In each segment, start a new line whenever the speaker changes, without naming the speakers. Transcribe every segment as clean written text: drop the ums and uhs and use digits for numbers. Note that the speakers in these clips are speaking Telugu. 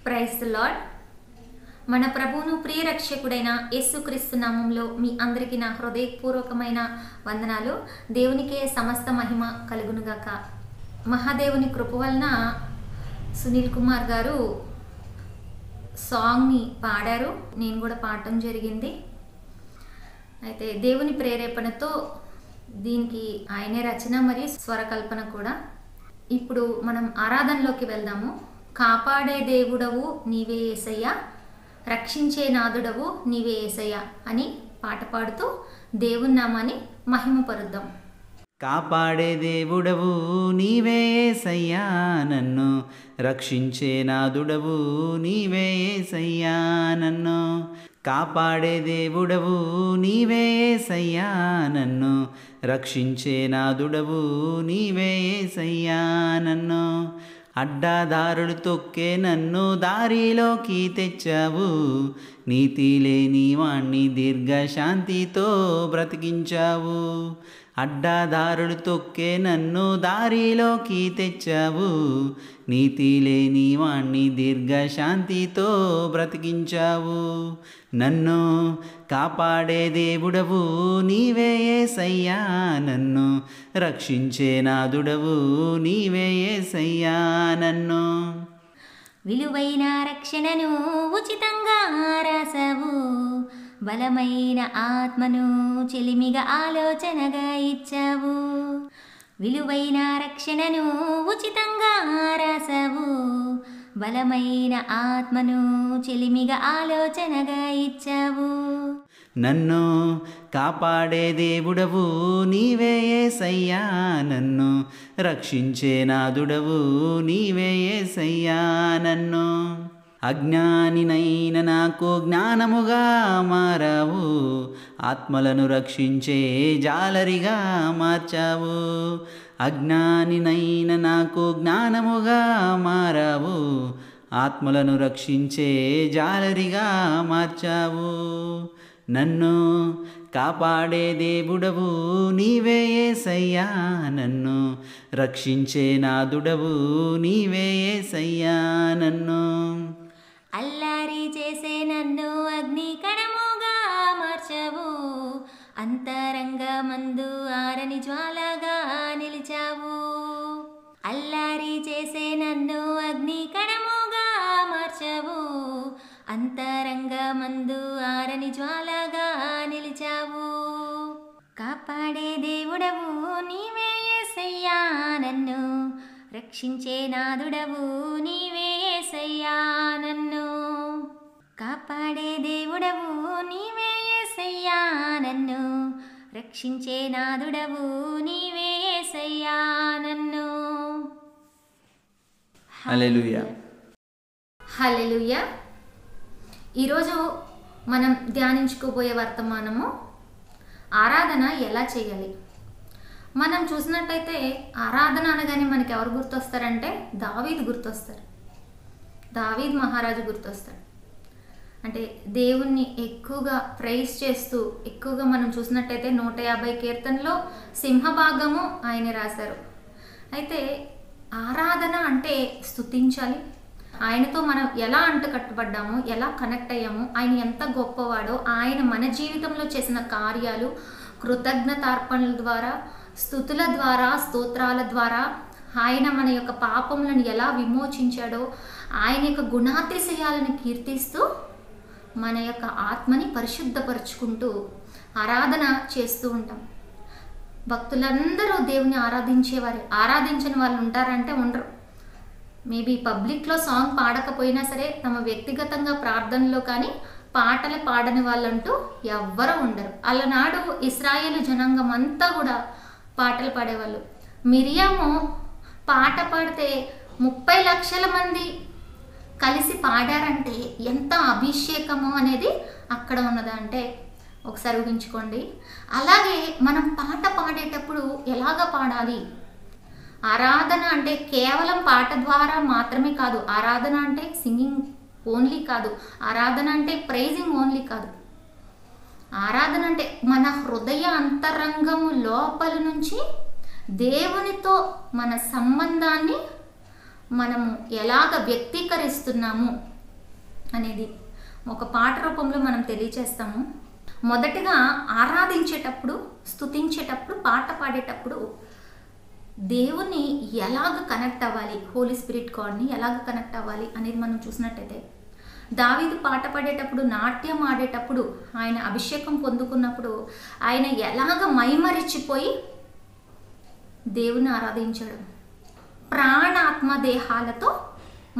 Praise the lord. మన ప్రభువును ప్రియరక్షకుడైన యేసుక్రీస్తు నామంలో మీ అందరికీ నా హృదయపూర్వకమైన వందనాలు. దేవునికే సమస్త మహిమ కలుగునుగాక. మహాదేవుని కృప వలన సునీల్ కుమార్ గారు సాంగ్ని పాడారు, నేను కూడా పాడటం జరిగింది. అయితే దేవుని ప్రేరేపణతో దీనికి ఆయనే రచన మరియు స్వరకల్పన కూడా. ఇప్పుడు మనం ఆరాధనలోకి వెళ్దాము. కాపాడే దేవుడవు నీవే యేసయ్యా, రక్షించే నాదుడవు నీవే యేసయ్యా అని పాట పాడుతూ దేవుని నామాన్ని మహిమపరుద్దాం.
కాపాడే దేవుడవు నీవే యేసయ్యా, నన్ను రక్షించే నాదుడవు నీవే యేసయ్యా, నన్ను కాపాడే దేవుడవు నీవే యేసయ్యా, నన్ను రక్షించే నాదుడవు నీవే యేసయ్యా, నన్ను అడ్డదారులు తొక్కే నన్ను దారిలోకి తెచ్చావు, నీతి లేని వాణ్ణి దీర్ఘశాంతితో బ్రతికించావు. అడ్డదారులు తొక్కే నన్ను దారిలోకి తెచ్చావు, నీతి లేని వాణ్ణి దీర్ఘశాంతితో బ్రతికించావు. నన్ను కాపాడే దేవుడవు నీవే యేసయ్యా, నన్ను రక్షించే నాదుడవు నీవే యేసయ్యా, నన్ను
విలువైన రక్షణను ఉచితంగా రాసావు, బలమైన ఆత్మను చెలిమిగా ఆలోచనగా ఇచ్చావు. విలువైన రక్షణను ఉచితంగా రాసావు, బలమైన ఆత్మను చెలిమిగా ఆలోచనగా ఇచ్చావు.
నన్ను కాపాడే దేవుడవు నీవే యేసయ్యా, నన్ను రక్షించే నాదుడవు నీవే యేసయ్యా, నన్ను అజ్ఞానినైన నాకు జ్ఞానముగా మారావు, ఆత్మలను రక్షించే జాలరిగా మార్చావు. అజ్ఞానినైన నాకు జ్ఞానముగా మారావు, ఆత్మలను రక్షించే జాలరిగా మార్చావు. నన్ను కాపాడే దేవుడవు నీవే యేసయ్యా, నన్ను రక్షించే నాదుడవు నీవే యేసయ్యా, నన్ను
అల్లారి చేసే నన్ను అగ్ని కణముగా మార్చావు, అంతరంగమందు ఆరని జ్వాలగా నిలిచావు. అల్లారి చేసే నన్ను అగ్ని కణముగా మార్చావు, అంతరంగమందు ఆరని జ్వాలగా నిలిచావు. కాపాడే దేవుడవు నీవే యేసయ్యా, నన్ను రక్షించే నాదుడవు నీవే యేసయ్యా, నన్ను కాపాడే దేవుడవు నీవే యేసయ్యా, నన్ను రక్షించే నాదుడవు నీవే యేసయ్యా, నన్ను.
హల్లెలూయా.
హల్లెలూయా. ఈరోజు మనం ధ్యానించుకోబోయే వర్తమానము ఆరాధన ఎలా చేయాలి. మనం చూసినట్టయితే ఆరాధన అనగానే మనకి ఎవరు గుర్తొస్తారంటే దావీదు గుర్తొస్తారు. దావీదు మహారాజు గుర్తొస్తాడు. అంటే దేవుణ్ణి ఎక్కువగా ప్రైజ్ చేస్తూ ఎక్కువగా మనం చూసినట్టయితే 150 కీర్తనలో సింహభాగము ఆయన రాశారు. అయితే ఆరాధన అంటే స్తుతించాలి. ఆయనతో మనం ఎలా అంటకట్టుబడ్డామో, ఎలా కనెక్ట్ అయ్యామో, ఆయన ఎంత గొప్పవాడో, ఆయన మన జీవితంలో చేసిన కార్యాలు కృతజ్ఞతార్పణల ద్వారా, స్తుతుల ద్వారా, స్తోత్రాల ద్వారా ఆయన మన యొక్క పాపములను ఎలా విమోచించాడో, ఆయన యొక్క గుణాతిశయాలను కీర్తిస్తూ మన యొక్క ఆత్మని పరిశుద్ధపరుచుకుంటూ ఆరాధన చేస్తూ ఉంటాం. భక్తులందరూ దేవుని ఆరాధించేవారే. ఆరాధించని వాళ్ళు ఉంటారంటే ఉండరు. మేబీ పబ్లిక్లో సాంగ్ పాడకపోయినా సరే తమ వ్యక్తిగతంగా ప్రార్థనలో కానీ పాటలు పాడని వాళ్ళంటూ ఎవ్వరూ ఉండరు. అలనాడు ఇశ్రాయేలు జనాంగం అంతా కూడా పాటలు పాడేవాళ్ళు. మిరియాము పాట పాడితే 30 లక్షల మంది కలిసి పాడారంటే ఎంత అభిషేకము అనేది అక్కడ ఉన్నదంటే ఒకసారి ఊహించుకోండి. అలాగే మనం పాట పాడేటప్పుడు ఎలాగ పాడాలి. ఆరాధన అంటే కేవలం పాట ద్వారా మాత్రమే కాదు. ఆరాధన అంటే సింగింగ్ ఓన్లీ కాదు. ఆరాధన అంటే ప్రైజింగ్ ఓన్లీ కాదు. ఆరాధన అంటే మన హృదయ అంతరంగము లోపల నుంచి దేవునితో మన సంబంధాన్ని మనము ఎలాగ వ్యక్తీకరిస్తున్నాము, అనేది ఒక పాట రూపంలో మనం తెలియచేస్తాము. మొదటగా ఆరాధించేటప్పుడు, స్తుతించేటప్పుడు, పాట పాడేటప్పుడు దేవుణ్ణి ఎలాగ కనెక్ట్ అవ్వాలి, హోలీ స్పిరిట్ గాడ్ని ఎలాగ కనెక్ట్ అవ్వాలి అనేది మనం చూసినట్టయితే, దావీదు పాట పాడేటప్పుడు, నాట్యం ఆడేటప్పుడు, ఆయన అభిషేకం పొందుకున్నప్పుడు ఆయన ఎలాగ మైమరిచిపోయి దేవుణ్ణి ఆరాధించాడు. ప్రాణాత్మ దేహాలతో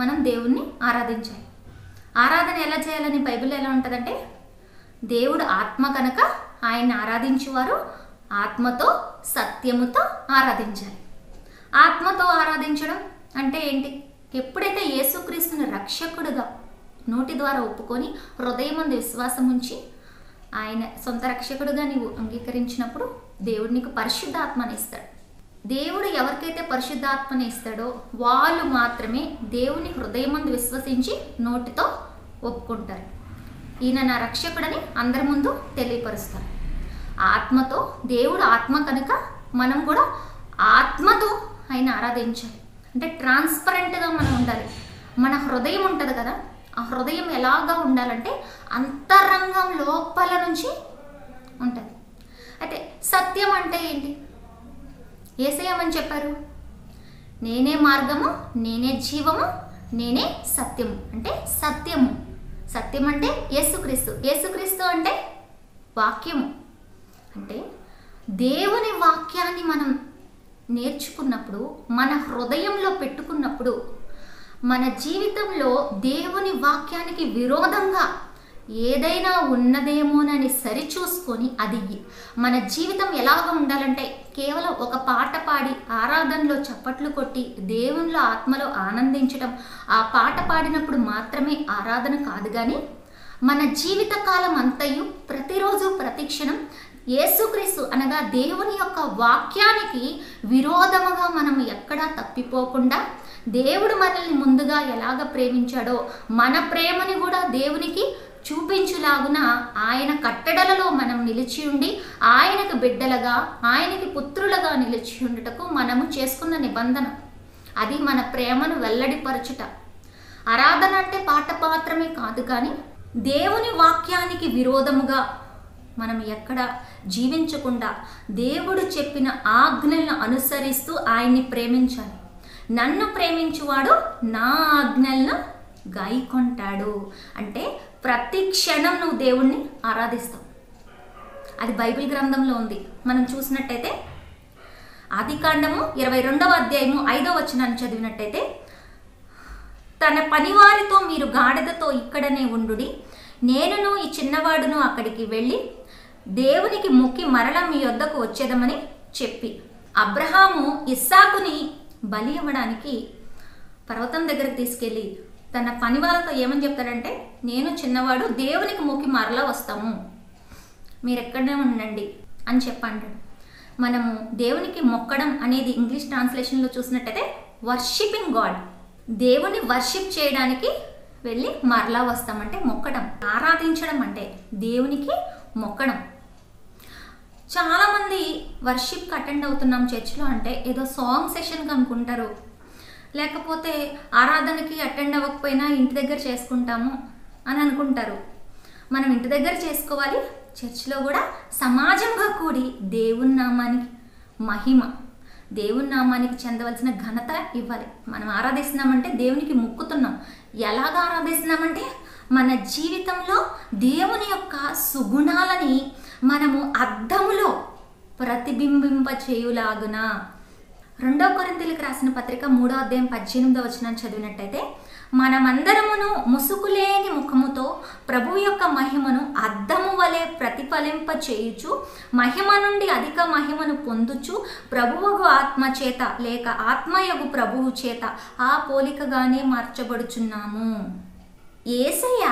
మనం దేవుణ్ణి ఆరాధించాలి. ఆరాధన ఎలా చేయాలని బైబిల్లో ఎలా ఉంటుందంటే, దేవుడు ఆత్మ కనుక ఆయన్ని ఆరాధించేవారు ఆత్మతో సత్యముతో ఆరాధించాలి. ఆత్మతో ఆరాధించడం అంటే ఏంటి? ఎప్పుడైతే యేసుక్రీస్తుని రక్షకుడుగా నోటి ద్వారా ఒప్పుకొని హృదయమందు విశ్వాసం ఉంచి ఆయన సొంత రక్షకుడుగా నీవు అంగీకరించినప్పుడు దేవుడు నీకు పరిశుద్ధాత్మని ఇస్తాడు. దేవుడు ఎవరికైతే పరిశుద్ధాత్మని ఇస్తాడో వాళ్ళు మాత్రమే దేవుని హృదయమందు విశ్వసించి నోటితో ఒప్పుకుంటారు. ఈయన నా రక్షకుడని అందరి ముందు తెలియపరుస్తారు. ఆత్మతో, దేవుడు ఆత్మ కనుక మనం కూడా ఆత్మతో ఆయన ఆరాధించాలి. అంటే ట్రాన్స్పరెంట్గా మనం ఉండాలి. మన హృదయం ఉంటుంది కదా, ఆ హృదయం ఎలాగా ఉండాలంటే అంతరంగం లోపల నుంచి ఉంటుంది. అయితే సత్యం అంటే ఏంటి? యేసయ్యమని చెప్పారు, నేనే మార్గము, నేనే జీవము, నేనే సత్యము. అంటే సత్యము. సత్యం అంటే యేసుక్రీస్తు. యేసుక్రీస్తు అంటే వాక్యము. అంటే దేవుని వాక్యాన్ని మనం నేర్చుకున్నప్పుడు, మన హృదయంలో పెట్టుకున్నప్పుడు, మన జీవితంలో దేవుని వాక్యానికి విరోధంగా ఏదైనా ఉన్నదేమోనని సరిచూసుకొని, అది మన జీవితం ఎలాగ ఉండాలంటే కేవలం ఒక పాట పాడి ఆరాధనలో చప్పట్లు కొట్టి దేవునిలో ఆత్మలో ఆనందించడం, ఆ పాట పాడినప్పుడు మాత్రమే ఆరాధన కాదు. కానీ మన జీవితకాలం అంతయు ప్రతిరోజు ప్రతిక్షణం యేసుక్రీస్తు అనగా దేవుని యొక్క వాక్యానికి విరోధముగా మనం ఎక్కడా తప్పిపోకుండా, దేవుడు మనల్ని ముందుగా ఎలాగ ప్రేమించాడో మన ప్రేమని కూడా దేవునికి చూపించులాగున ఆయన కట్టడలలో మనం నిలిచి ఉండి ఆయనకు బిడ్డలుగా, ఆయనకి పుత్రులుగా నిలిచి ఉండుటకు మనము చేసుకున్న నిబంధన. అది మన ప్రేమను వెల్లడిపరచుట. ఆరాధన అంటే పాట మాత్రమే కాదు, కానీ దేవుని వాక్యానికి విరోధముగా మనం ఎక్కడ జీవించకుండా దేవుడు చెప్పిన ఆజ్ఞలను అనుసరిస్తూ ఆయన్ని ప్రేమించాలి. నన్ను ప్రేమించువాడు నా ఆజ్ఞలను గాయకొంటాడు. అంటే ప్రతి క్షణం నువ్వు దేవుణ్ణి ఆరాధిస్తావు. అది బైబిల్ గ్రంథంలో ఉంది. మనం చూసినట్టయితే ఆదికాండము 22వ అధ్యాయము 5వ వచనాన్ని చదివినట్టయితే, తన పనివారితో మీరు గాడిదతో ఇక్కడనే ఉండుడి, నేనును ఈ చిన్నవాడును అక్కడికి వెళ్ళి దేవునికి మొక్కి మరల మీ యొద్దకు వచ్చేదమని చెప్పి, అబ్రహాము ఇస్సాకుని బలి ఇవ్వడానికి పర్వతం దగ్గరకు తీసుకెళ్ళి తన పని వాళ్ళతో ఏమని చెప్తాడంటే, నేను చిన్నవాడు దేవునికి మొక్కి మరలా వస్తాము, మీరు ఎక్కడనే ఉండండి అని చెప్పంటాడు. మనము దేవునికి మొక్కడం అనేది ఇంగ్లీష్ ట్రాన్స్లేషన్లో చూసినట్టయితే వర్షిపింగ్ గాడ్. దేవుని వర్షిప్ చేయడానికి వెళ్ళి మరలా వస్తామంటే మొక్కడం. ఆరాధించడం అంటే దేవునికి మొక్కడం. చాలామంది వర్షిప్కి అటెండ్ అవుతున్నాం చర్చ్లో అంటే ఏదో సాంగ్ సెషన్కి అనుకుంటారు, లేకపోతే ఆరాధనకి అటెండ్ అవ్వకపోయినా ఇంటి దగ్గర చేసుకుంటాము అని అనుకుంటారు. మనం ఇంటి దగ్గర చేసుకోవాలి, చర్చ్లో కూడా సమాజంగా కూడి దేవుని నామానికి మహిమ, దేవుని నామానికి చెందవలసిన ఘనత ఇవ్వాలి. మనం ఆరాధిస్తున్నామంటే దేవునికి మొక్కుతున్నాం. ఎలాగ ఆరాధిస్తున్నామంటే మన జీవితంలో దేవుని యొక్క సుగుణాలని మనము అద్దములో ప్రతిబింబింప చేయులాగున. 2 కొరింథీయులకు రాసిన పత్రిక 3వ అధ్యాయం 18వ వచనాన్ని చదివినట్టయితే, మనమందరమును ముసుకులేని ముఖముతో ప్రభు యొక్క మహిమను అద్దము వలె ప్రతిఫలింప చేయుచు మహిమ నుండి అధిక మహిమను పొందుచు ప్రభువుకు ఆత్మ చేత లేక ఆత్మయగు ప్రభువు చేత ఆ పోలికగానే మార్చబడుచున్నాము. యేసయ్య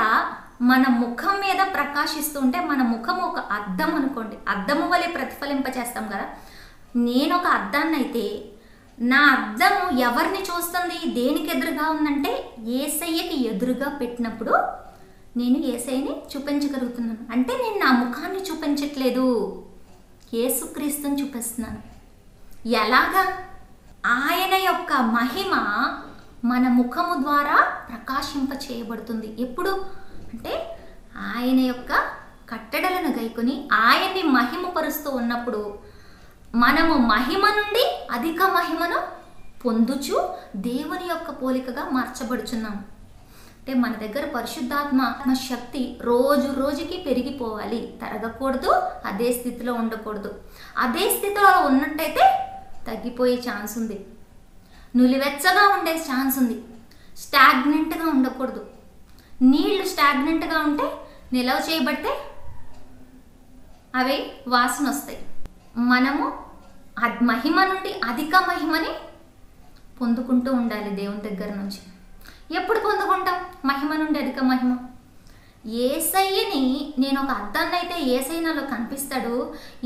మన ముఖం మీద ప్రకాశిస్తుంటే, మన ముఖం ఒక అద్దం అనుకోండి, అద్దము వలె ప్రతిఫలింప చేస్తాం కదా. నేను ఒక అద్దాన్ని అయితే నా అద్దము ఎవరిని చూస్తుంది, దేనికి ఎదురుగా ఉందంటే యేసయ్యకి ఎదురుగా పెట్టినప్పుడు నేను యేసయ్యని చూపించగలుగుతున్నాను. అంటే నేను నా ముఖాన్ని చూపించట్లేదు, యేసుక్రీస్తుని చూపిస్తున్నాను. ఎలాగా? ఆయన యొక్క మహిమ మన ముఖము ద్వారా ప్రకాశింప చేయబడుతుంది. ఎప్పుడు అంటే ఆయన యొక్క కట్టడలను గైకొని ఆయన్ని మహిమపరుస్తూ ఉన్నప్పుడు మనము మహిమ నుండి అధిక మహిమను పొందుచు దేవుని యొక్క పోలికగా మార్చబడుచున్నాం. అంటే మన దగ్గర పరిశుద్ధాత్మ శక్తి రోజు రోజుకి పెరిగిపోవాలి, తరగకూడదు, అదే స్థితిలో ఉండకూడదు. అదే స్థితిలో ఉన్నట్టయితే తగ్గిపోయే ఛాన్స్ ఉంది, నులివెచ్చగా ఉండే ఛాన్స్ ఉంది. స్టాగ్నెంట్గా ఉండకూడదు. నీళ్లు స్టాగ్నెంట్గా ఉంటే నిలవ చేయబడితే అవి వాసన వస్తాయి. మనము మహిమ నుండి అధిక మహిమని పొందుకుంటూ ఉండాలి దేవుని దగ్గర నుంచి. ఎప్పుడు పొందుకుంటాం మహిమ నుండి అధిక మహిమ? యేసయ్యని నేను ఒక అద్దాన్ని అయితే యేసయ్య నాలో కనిపిస్తాడు,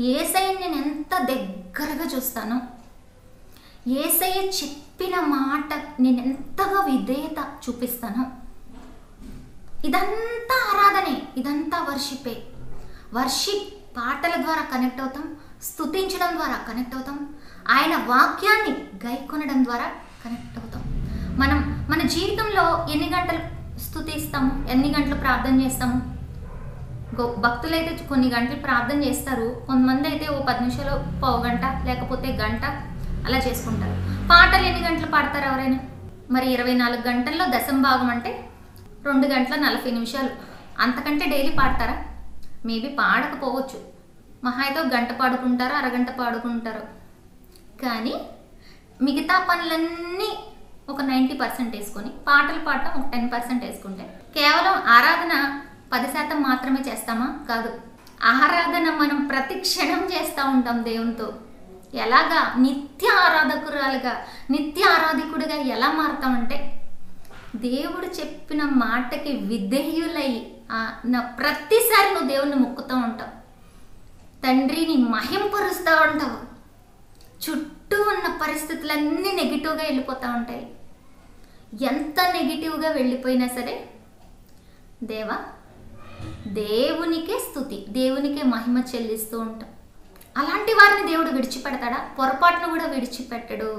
యేసయ్యని నేను ఎంత దగ్గరగా చూస్తాను, యేసయ్య చెప్పిన మాట నేను ఎంతగా విధేయత చూపిస్తాను. ఇదంతా ఆరాధనే, ఇదంతా వర్షిపే. వర్షిప్ పాటల ద్వారా కనెక్ట్ అవుతాం, స్తుతించడం ద్వారా కనెక్ట్ అవుతాం, ఆయన వాక్యాన్ని గైకొనడం ద్వారా కనెక్ట్ అవుతాం. మనం మన జీవితంలో ఎన్ని గంటలు స్తుతిస్తాము, ఎన్ని గంటలు ప్రార్థన చేస్తాము? భక్తులైతే కొన్ని గంటలు ప్రార్థన చేస్తారు, కొంతమంది అయితే ఓ 10 నిమిషాలు, పావు గంట, లేకపోతే గంట అలా చేసుకుంటారు. పాటలు ఎన్ని గంటలు పాడతారు ఎవరైనా? మరి 24 గంటల్లో దశంభాగం అంటే 2 గంటల 40 నిమిషాలు. అంతకంటే డైలీ పాడతారా? మేబీ పాడకపోవచ్చు, మహా అయితే గంట పాడుకుంటారు, అరగంట పాడుకుంటారు. కానీ మిగతా పనులన్నీ ఒక 90% వేసుకొని పాటలు పాడటం ఒక 10% వేసుకుంటే కేవలం ఆరాధన 10% మాత్రమే చేస్తామా? కాదు. ఆరాధన మనం ప్రతి క్షణం చేస్తూ ఉంటాం దేవునితో. ఎలాగా? నిత్య ఆరాధకురాలుగా, నిత్య ఆరాధికుడిగా ఎలా మారుతామంటే దేవుడు చెప్పిన మాటకి విధేయులై ప్రతిసారి నువ్వు దేవుణ్ణి మొక్కుతూ ఉంటావు, తండ్రిని మహింపరుస్తూ ఉంటావు. చుట్టూ ఉన్న పరిస్థితులన్నీ నెగిటివ్గా వెళ్ళిపోతూ ఉంటాయి. ఎంత నెగిటివ్గా వెళ్ళిపోయినా సరే దేవా, దేవునికే స్తుతి, దేవునికే మహిమ చెల్లిస్తూ ఉంటాం. అలాంటి వారిని దేవుడు విడిచిపెడతాడా? పొరపాటును కూడా విడిచిపెట్టడు.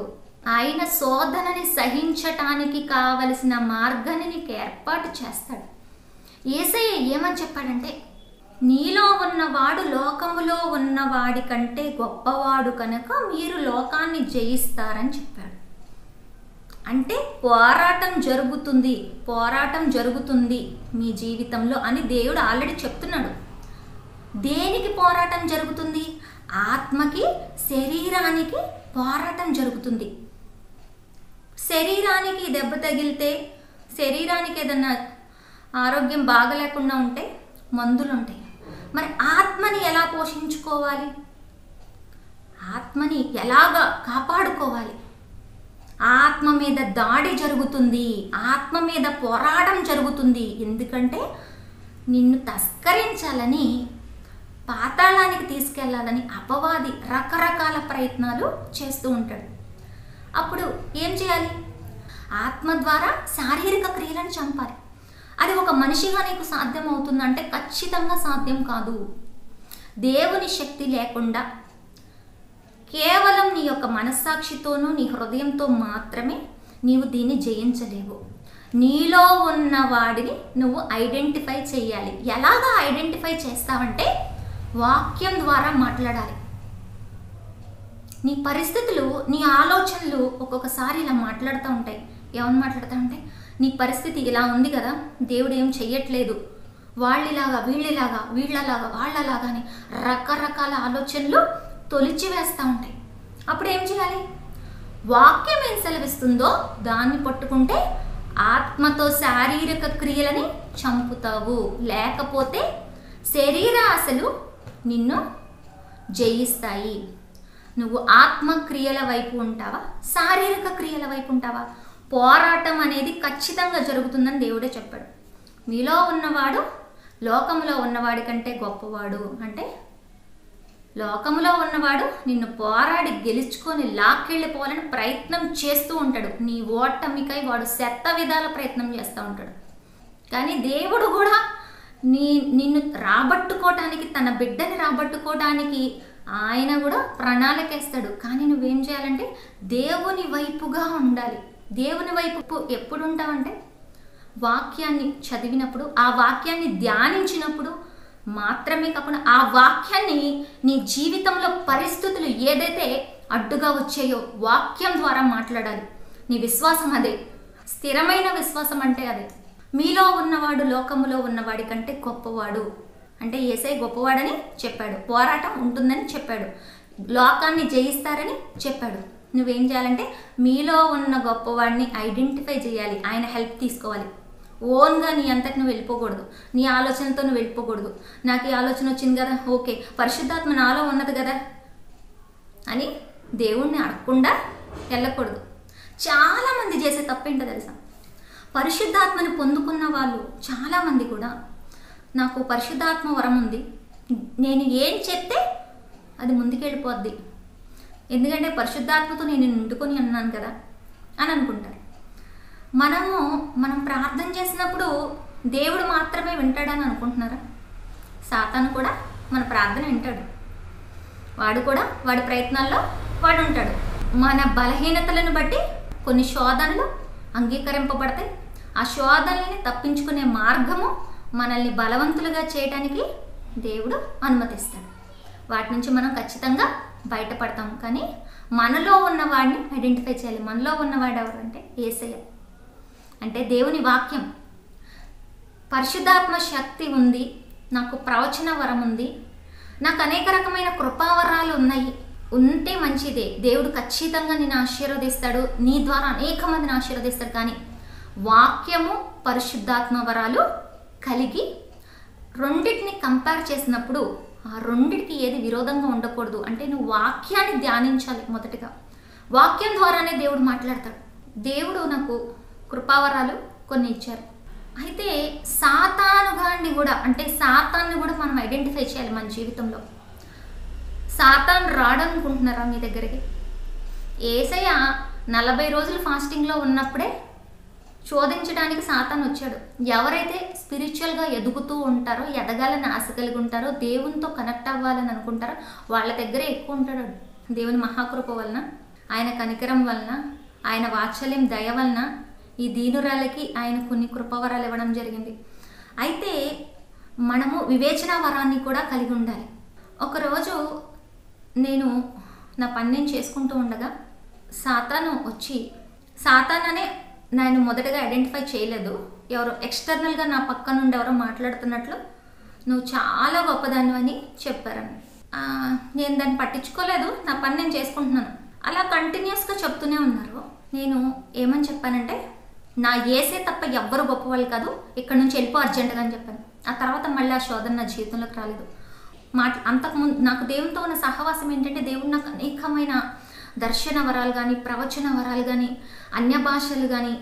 ఆయన శోధనని సహించటానికి కావలసిన మార్గాన్ని నీకు ఏర్పాటు చేస్తాడు. యేసయ్య ఏమని చెప్పాడంటే, నీలో ఉన్నవాడు లోకములో ఉన్నవాడి కంటే గొప్పవాడు కనుక మీరు లోకాన్ని జయిస్తారని చెప్పాడు. అంటే పోరాటం జరుగుతుంది మీ జీవితంలో అని దేవుడు ఆల్రెడీ చెప్తున్నాడు. దేనికి పోరాటం జరుగుతుంది? ఆత్మకి, శరీరానికి పోరాటం జరుగుతుంది. శరీరానికి దెబ్బ తగిలితే, శరీరానికి ఏదన్నా ఆరోగ్యం బాగలేకుండా ఉంటే మందులు ఉంటాయి. మరి ఆత్మని ఎలా పోషించుకోవాలి? ఆత్మని ఎలాగా కాపాడుకోవాలి? ఆత్మ మీద దాడి జరుగుతుంది, ఆత్మ మీద పోరాటం జరుగుతుంది. ఎందుకంటే నిన్ను తస్కరించాలని, పాతాళానికి తీసుకెళ్లాలని అపవాది రకరకాల ప్రయత్నాలు చేస్తూ ఉంటాడు. అప్పుడు ఏం చేయాలి? ఆత్మ ద్వారా శారీరక క్రియలను చంపాలి. అది ఒక మనిషిగా నీకు సాధ్యం అవుతుందంటే ఖచ్చితంగా సాధ్యం కాదు. దేవుని శక్తి లేకుండా కేవలం నీ యొక్క మనస్సాక్షితోనూ నీ హృదయంతో మాత్రమే నీవు దీన్ని జయించలేవు. నీలో ఉన్న వాడిని నువ్వు ఐడెంటిఫై చేయాలి. ఎలాగా ఐడెంటిఫై చేస్తావంటే వాక్యం ద్వారా మాట్లాడాలి. నీ పరిస్థితులు, నీ ఆలోచనలు ఒక్కొక్కసారి ఇలా మాట్లాడుతూ ఉంటాయి. ఏమని మాట్లాడుతూ ఉంటాయి? నీ పరిస్థితి ఇలా ఉంది కదా, దేవుడు ఏం చెయ్యట్లేదు, వాళ్ళిలాగా వీళ్ళలాగా వీళ్ళలాగా వాళ్ళలాగా అని రకరకాల ఆలోచనలు తొలిచి వేస్తూ ఉంటాయి. అప్పుడు ఏం చేయాలి? వాక్యం ఏం సెలవిస్తుందో దాన్ని పట్టుకుంటే ఆత్మతో శారీరక క్రియలని చంపుతావు. లేకపోతే శరీర ఆశలు నిన్ను జయిస్తాయి. నువ్వు ఆత్మక్రియల వైపు ఉంటావా, శారీరక క్రియల వైపు ఉంటావా? పోరాటం అనేది ఖచ్చితంగా జరుగుతుందని దేవుడే చెప్పాడు. మీలో ఉన్నవాడు లోకములో ఉన్నవాడి కంటే గొప్పవాడు. అంటే లోకములో ఉన్నవాడు నిన్ను పోరాడి గెలుచుకొని లాక్కెళ్ళిపోవాలని ప్రయత్నం చేస్తూ ఉంటాడు. నీ ఓటమికై వాడు శత విధాల ప్రయత్నం చేస్తూ ఉంటాడు. కానీ దేవుడు కూడా నిన్ను రాబట్టుకోవటానికి, తన బిడ్డని రాబట్టుకోవడానికి ఆయన కూడా ప్రణాళికేస్తాడు. కానీ నువ్వేం చేయాలంటే దేవుని వైపుగా ఉండాలి. దేవుని వైపు ఎప్పుడు ఉంటామంటే వాక్యాన్ని చదివినప్పుడు, ఆ వాక్యాన్ని ధ్యానించినప్పుడు మాత్రమే కాకుండా ఆ వాక్యాన్ని నీ జీవితంలో పరిస్థితులు ఏదైతే అడ్డుగా వచ్చాయో వాక్యం ద్వారా మాట్లాడాలి. నీ విశ్వాసం అదే, స్థిరమైన విశ్వాసం అంటే అదే. మీలో ఉన్నవాడు లోకములో ఉన్నవాడి కంటే గొప్పవాడు అంటే యేసయ్య గొప్పవాడని చెప్పాడు, పోరాటం ఉంటుందని చెప్పాడు, లోకాన్ని జయిస్తారని చెప్పాడు. నువ్వేం చేయాలంటే మీలో ఉన్న గొప్పవాడిని ఐడెంటిఫై చేయాలి, ఆయన హెల్ప్ తీసుకోవాలి. ఓన్గా నీ అంతటి నువ్వు వెళ్ళిపోకూడదు, నీ ఆలోచనతో నువ్వు వెళ్ళిపోకూడదు. నాకు ఈ ఆలోచన వచ్చింది కదా, ఓకే పరిశుద్ధాత్మ నాలో ఉన్నది కదా అని దేవుణ్ణి అడగకుండా వెళ్ళకూడదు. చాలామంది చేసే తప్పేంటో తెలుసా, పరిశుద్ధాత్మని పొందుకున్న వాళ్ళు చాలామంది కూడా నాకు పరిశుద్ధాత్మ వరం ఉంది, నేను ఏం చెప్తే అది ముందుకెళ్ళిపోద్ది, ఎందుకంటే పరిశుద్ధాత్మతో నేను నిండుకొని అన్నాను కదా అని అనుకుంటారు. మనం ప్రార్థన చేసినప్పుడు దేవుడు మాత్రమే వింటాడని అనుకుంటున్నారా? సాతాను కూడా మన ప్రార్థన వింటాడు, వాడు కూడా వాడి ప్రయత్నాల్లో వాడు ఉంటాడు. మన బలహీనతలను బట్టి కొన్ని శోధనలు అంగీకరింపబడతాయి. ఆ శోధనల్ని తప్పించుకునే మార్గము మనల్ని బలవంతులుగా చేయడానికి దేవుడు అనుమతిస్తాడు. వాటి నుంచి మనం ఖచ్చితంగా బయటపడతాం. కానీ మనలో ఉన్నవాడిని ఐడెంటిఫై చేయాలి. మనలో ఉన్నవాడు ఎవరంటే యేసయ్య, అంటే దేవుని వాక్యం. పరిశుద్ధాత్మ శక్తి ఉంది, నాకు ప్రవచన వరం ఉంది, నాకు అనేక రకమైన కృపావరాలు ఉన్నాయి, ఉంటే మంచిదే. దేవుడు ఖచ్చితంగా నిన్ను ఆశీర్వదిస్తాడు, నీ ద్వారా అనేక మందిని ఆశీర్వదిస్తాడు. కానీ వాక్యము పరిశుద్ధాత్మ వరాలు కలిగి రెండింటిని కంపేర్ చేసినప్పుడు ఆ రెండింటికి ఏది విరోధంగా ఉండకూడదు. అంటే నువ్వు వాక్యాన్ని ధ్యానించాలి. మొదటిగా వాక్యం ద్వారానే దేవుడు మాట్లాడతాడు. దేవుడు నాకు కృపావరాలు కొన్ని ఇచ్చారు. అయితే సాతానుగాన్ని కూడా, అంటే సాతాన్ని కూడా మనం ఐడెంటిఫై చేయాలి మన జీవితంలో. సాతాన్ రాడనుకుంటున్నారా మీ దగ్గరికి? యేసయ్య 40 రోజులు ఫాస్టింగ్లో ఉన్నప్పుడే శోధించడానికి సాతాన్ వచ్చాడు. ఎవరైతే స్పిరిచువల్గా ఎదుగుతూ ఉంటారో, ఎదగాలని ఆశ కలిగి ఉంటారో, దేవునితో కనెక్ట్ అవ్వాలని అనుకుంటారో వాళ్ళ దగ్గరే ఎక్కువ ఉంటాడు. దేవుని మహాకృప వలన, ఆయన కనికరం వలన, ఆయన వాత్సల్యం దయ వలన ఈ దీనురాలకి ఆయన కొన్ని కృపవరాలు ఇవ్వడం జరిగింది. అయితే మనము వివేచన వరాన్ని కూడా కలిగి ఉండాలి. ఒకరోజు నేను నా పని నేను చేసుకుంటూ ఉండగా సాతాను వచ్చి, సాతాన్ అనే నేను మొదటగా ఐడెంటిఫై చేయలేదు, ఎవరో ఎక్స్టర్నల్గా నా పక్క నుండి ఎవరో మాట్లాడుతున్నట్లు నువ్వు చాలా గొప్పదాన్ని అని చెప్పారని. నేను దాన్ని పట్టించుకోలేదు, నా పని నేను చేసుకుంటున్నాను. అలా కంటిన్యూస్గా చెప్తూనే ఉన్నారు. నేను ఏమని చెప్పానంటే, నా యేసే తప్ప ఎవ్వరు గొప్పవాళ్ళు కాదు, ఇక్కడ నుంచి వెళ్ళిపో అర్జెంటుగా అని చెప్పాను. ఆ తర్వాత మళ్ళీ ఆ శోధన నా జీవితంలోకి రాలేదు. అంతకుముందు నాకు దేవునితో ఉన్న సహవాసం ఏంటంటే, దేవుడు నాకు అనేకమైన దర్శన వరాలు కానీ, ప్రవచన వరాలు కానీ, అన్య భాషలు కానీ,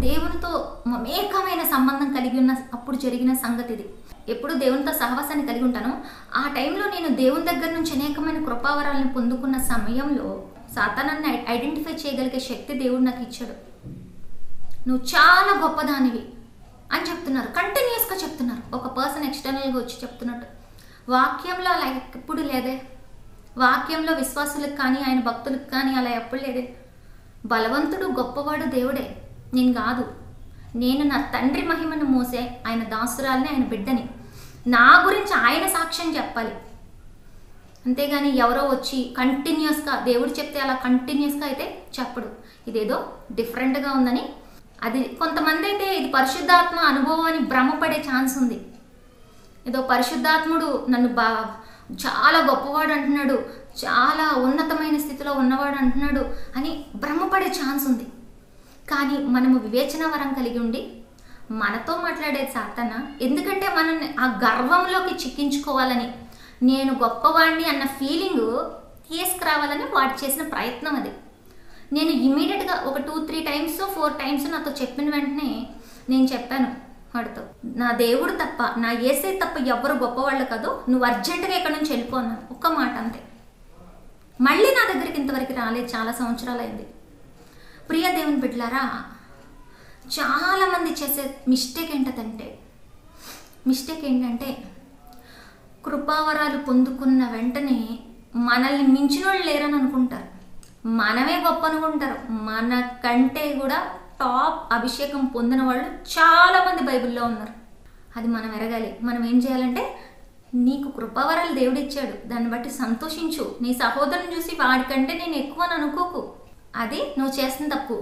దేవునితో మమేకమైన సంబంధం కలిగి ఉన్న అప్పుడు జరిగిన సంగతి ఇది. ఎప్పుడు దేవునితో సహవాసాన్ని కలిగి ఉంటానో ఆ టైంలో నేను దేవుని దగ్గర నుంచి అనేకమైన కృపావరాలను పొందుకున్న సమయంలో సాతానాన్ని ఐడెంటిఫై చేయగలిగే శక్తి దేవుడు నాకు ఇచ్చాడు. నువ్వు చాలా గొప్పదానివి అని చెప్తున్నారు, కంటిన్యూస్గా చెప్తున్నారు. ఒక పర్సన్ ఎక్స్టర్నల్గా వచ్చి చెప్తున్నట్టు. వాక్యంలో అలా ఎప్పుడు లేదే. వాక్యంలో విశ్వాసులకు కానీ, ఆయన భక్తులకు కానీ అలా ఎప్పుడు లేదే. బలవంతుడు గొప్పవాడు దేవుడే, నేను కాదు. నేను నా తండ్రి మహిమను మోసే ఆయన దాసురాలని, ఆయన బిడ్డని. నా గురించి ఆయన సాక్ష్యం చెప్పాలి, అంతేగాని ఎవరో వచ్చి కంటిన్యూస్గా దేవుడు చెప్తే అలా కంటిన్యూస్గా అయితే చెప్పడు. ఇదేదో డిఫరెంట్గా ఉందని. అది కొంతమంది అయితే ఇది పరిశుద్ధాత్మ అనుభవం అని భ్రమపడే ఛాన్స్ ఉంది. ఏదో పరిశుద్ధాత్ముడు నన్ను చాలా గొప్పవాడు అంటున్నాడు, చాలా ఉన్నతమైన స్థితిలో ఉన్నవాడు అంటున్నాడు అని భ్రమపడే ఛాన్స్ ఉంది. కానీ మనము వివేచన వరం కలిగి ఉండి మనతో మాట్లాడేది సాతానా. ఎందుకంటే మనల్ని ఆ గర్వంలోకి చిక్కించుకోవాలని, నేను గొప్పవాడిని అన్న ఫీలింగు తీసుకురావాలని వాడు చేసిన ప్రయత్నం అది. నేను ఇమీడియట్గా ఒక 2-3 టైమ్స్ 4 టైమ్స్ నాతో చెప్పిన వెంటనే నేను చెప్పాను వాడితో, నా దేవుడు తప్ప, నా యేసే తప్ప ఎవ్వరు గొప్పవాళ్ళు కాదు, నువ్వు అర్జెంటుగా ఇక్కడ నుంచి వెళ్ళిపోన్నాను. ఒక్క మాట అంతే. మళ్ళీ నా దగ్గరికి ఇంతవరకు రాలేదు, చాలా సంవత్సరాలు అయింది. ప్రియ దేవుని బిడ్డలారా, చాలామంది చేసే మిస్టేక్ ఏంటంటే కృపావరాలు పొందుకున్న వెంటనే మనల్ని మించిన వాళ్ళు లేరని అనుకుంటారు, మనమే గొప్ప అనుకుంటారు, మనకంటే కూడా టాప్ అభిషేకం పొందిన వాళ్ళు చాలామంది బైబిల్లో ఉన్నారు. అది మనం ఎరగాలి. మనం ఏం చేయాలంటే, నీకు కృపావరాలు దేవుడు ఇచ్చాడు, దాన్ని బట్టి సంతోషించు. నీ సహోదరుని చూసి వాడికంటే నేను ఎక్కువ అని అనుకోకు, అది నువ్వు చేస్తున్న తప్పు.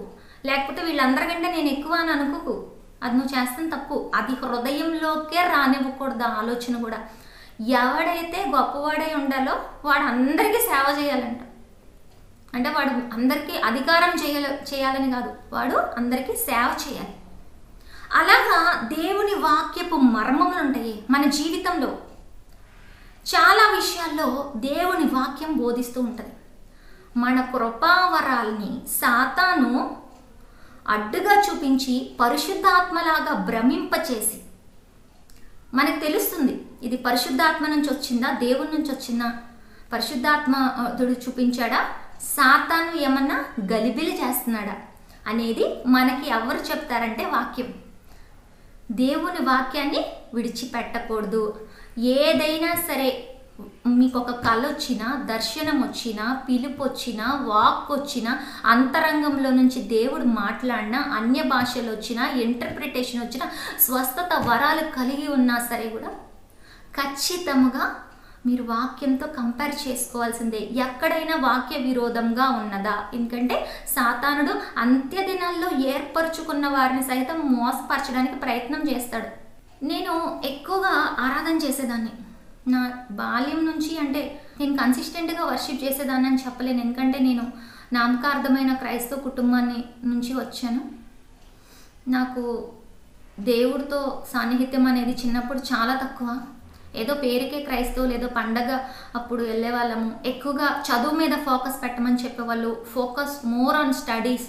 లేకపోతే వీళ్ళందరికంటే నేను ఎక్కువ అని అనుకోకు, అది నువ్వు చేస్తున్న తప్పు. అది హృదయంలోకే రానివ్వకూడదు ఆలోచన కూడా. ఎవడైతే గొప్పవాడై ఉండాలో వాడు అందరికీ సేవ చేయాలంట. అంటే వాడు అందరికీ అధికారం చేయాలని కాదు, వాడు అందరికీ సేవ చేయాలి. అలాగా దేవుని వాక్యపు మర్మములు ఉంటాయి మన జీవితంలో. చాలా విషయాల్లో దేవుని వాక్యం బోధిస్తూ ఉంటుంది. మన కృపావరాల్ని సాతాను అడ్డుగా చూపించి పరిశుద్ధాత్మలాగా భ్రమింపచేసి, మనకు తెలుస్తుంది ఇది పరిశుద్ధాత్మ నుంచి వచ్చిందా, దేవుని నుంచి వచ్చిందా, పరిశుద్ధాత్ముడు చూపించాడా, సాతాను ఏమన్నా గలిబిలి చేస్తున్నాడా అనేది మనకి ఎవరు చెప్తారంటే వాక్యం. దేవుని వాక్యాన్ని విడిచిపెట్టకూడదు. ఏదైనా సరే, మీకు ఒక కళ వచ్చినా, దర్శనం వచ్చినా, పిలుపు వచ్చినా, వాక్ వచ్చినా, అంతరంగంలో నుంచి దేవుడు మాట్లాడినా, అన్య భాషలు వచ్చినా, ఇంటర్ప్రిటేషన్ వచ్చినా, స్వస్థత వరాలు కలిగి ఉన్నా సరే కూడా ఖచ్చితంగా మీరు వాక్యంతో కంపేర్ చేసుకోవాల్సిందే. ఎక్కడైనా వాక్య విరోధంగా ఉన్నదా? ఎందుకంటే సాతానుడు అంత్య దినాల్లో ఏర్పరచుకున్న వారిని సైతం మోసపరచడానికి ప్రయత్నం చేస్తాడు. నేను ఎక్కువగా ఆరాధన చేసేదాన్ని నా బాల్యం నుంచి. అంటే నేను కన్సిస్టెంట్గా వర్షిప్ చేసేదాన్ని అని చెప్పలేను, ఎందుకంటే నేను నామకార్థమైన క్రైస్తవ కుటుంబాన్ని నుంచి వచ్చాను. నాకు దేవుడితో సాన్నిహిత్యం అనేది చిన్నప్పుడు చాలా తక్కువ. ఏదో పేరుకే క్రైస్తవులు, ఏదో పండగ అప్పుడు వెళ్ళే వాళ్ళము. ఎక్కువగా చదువు మీద ఫోకస్ పెట్టమని చెప్పేవాళ్ళు. Focus more on studies,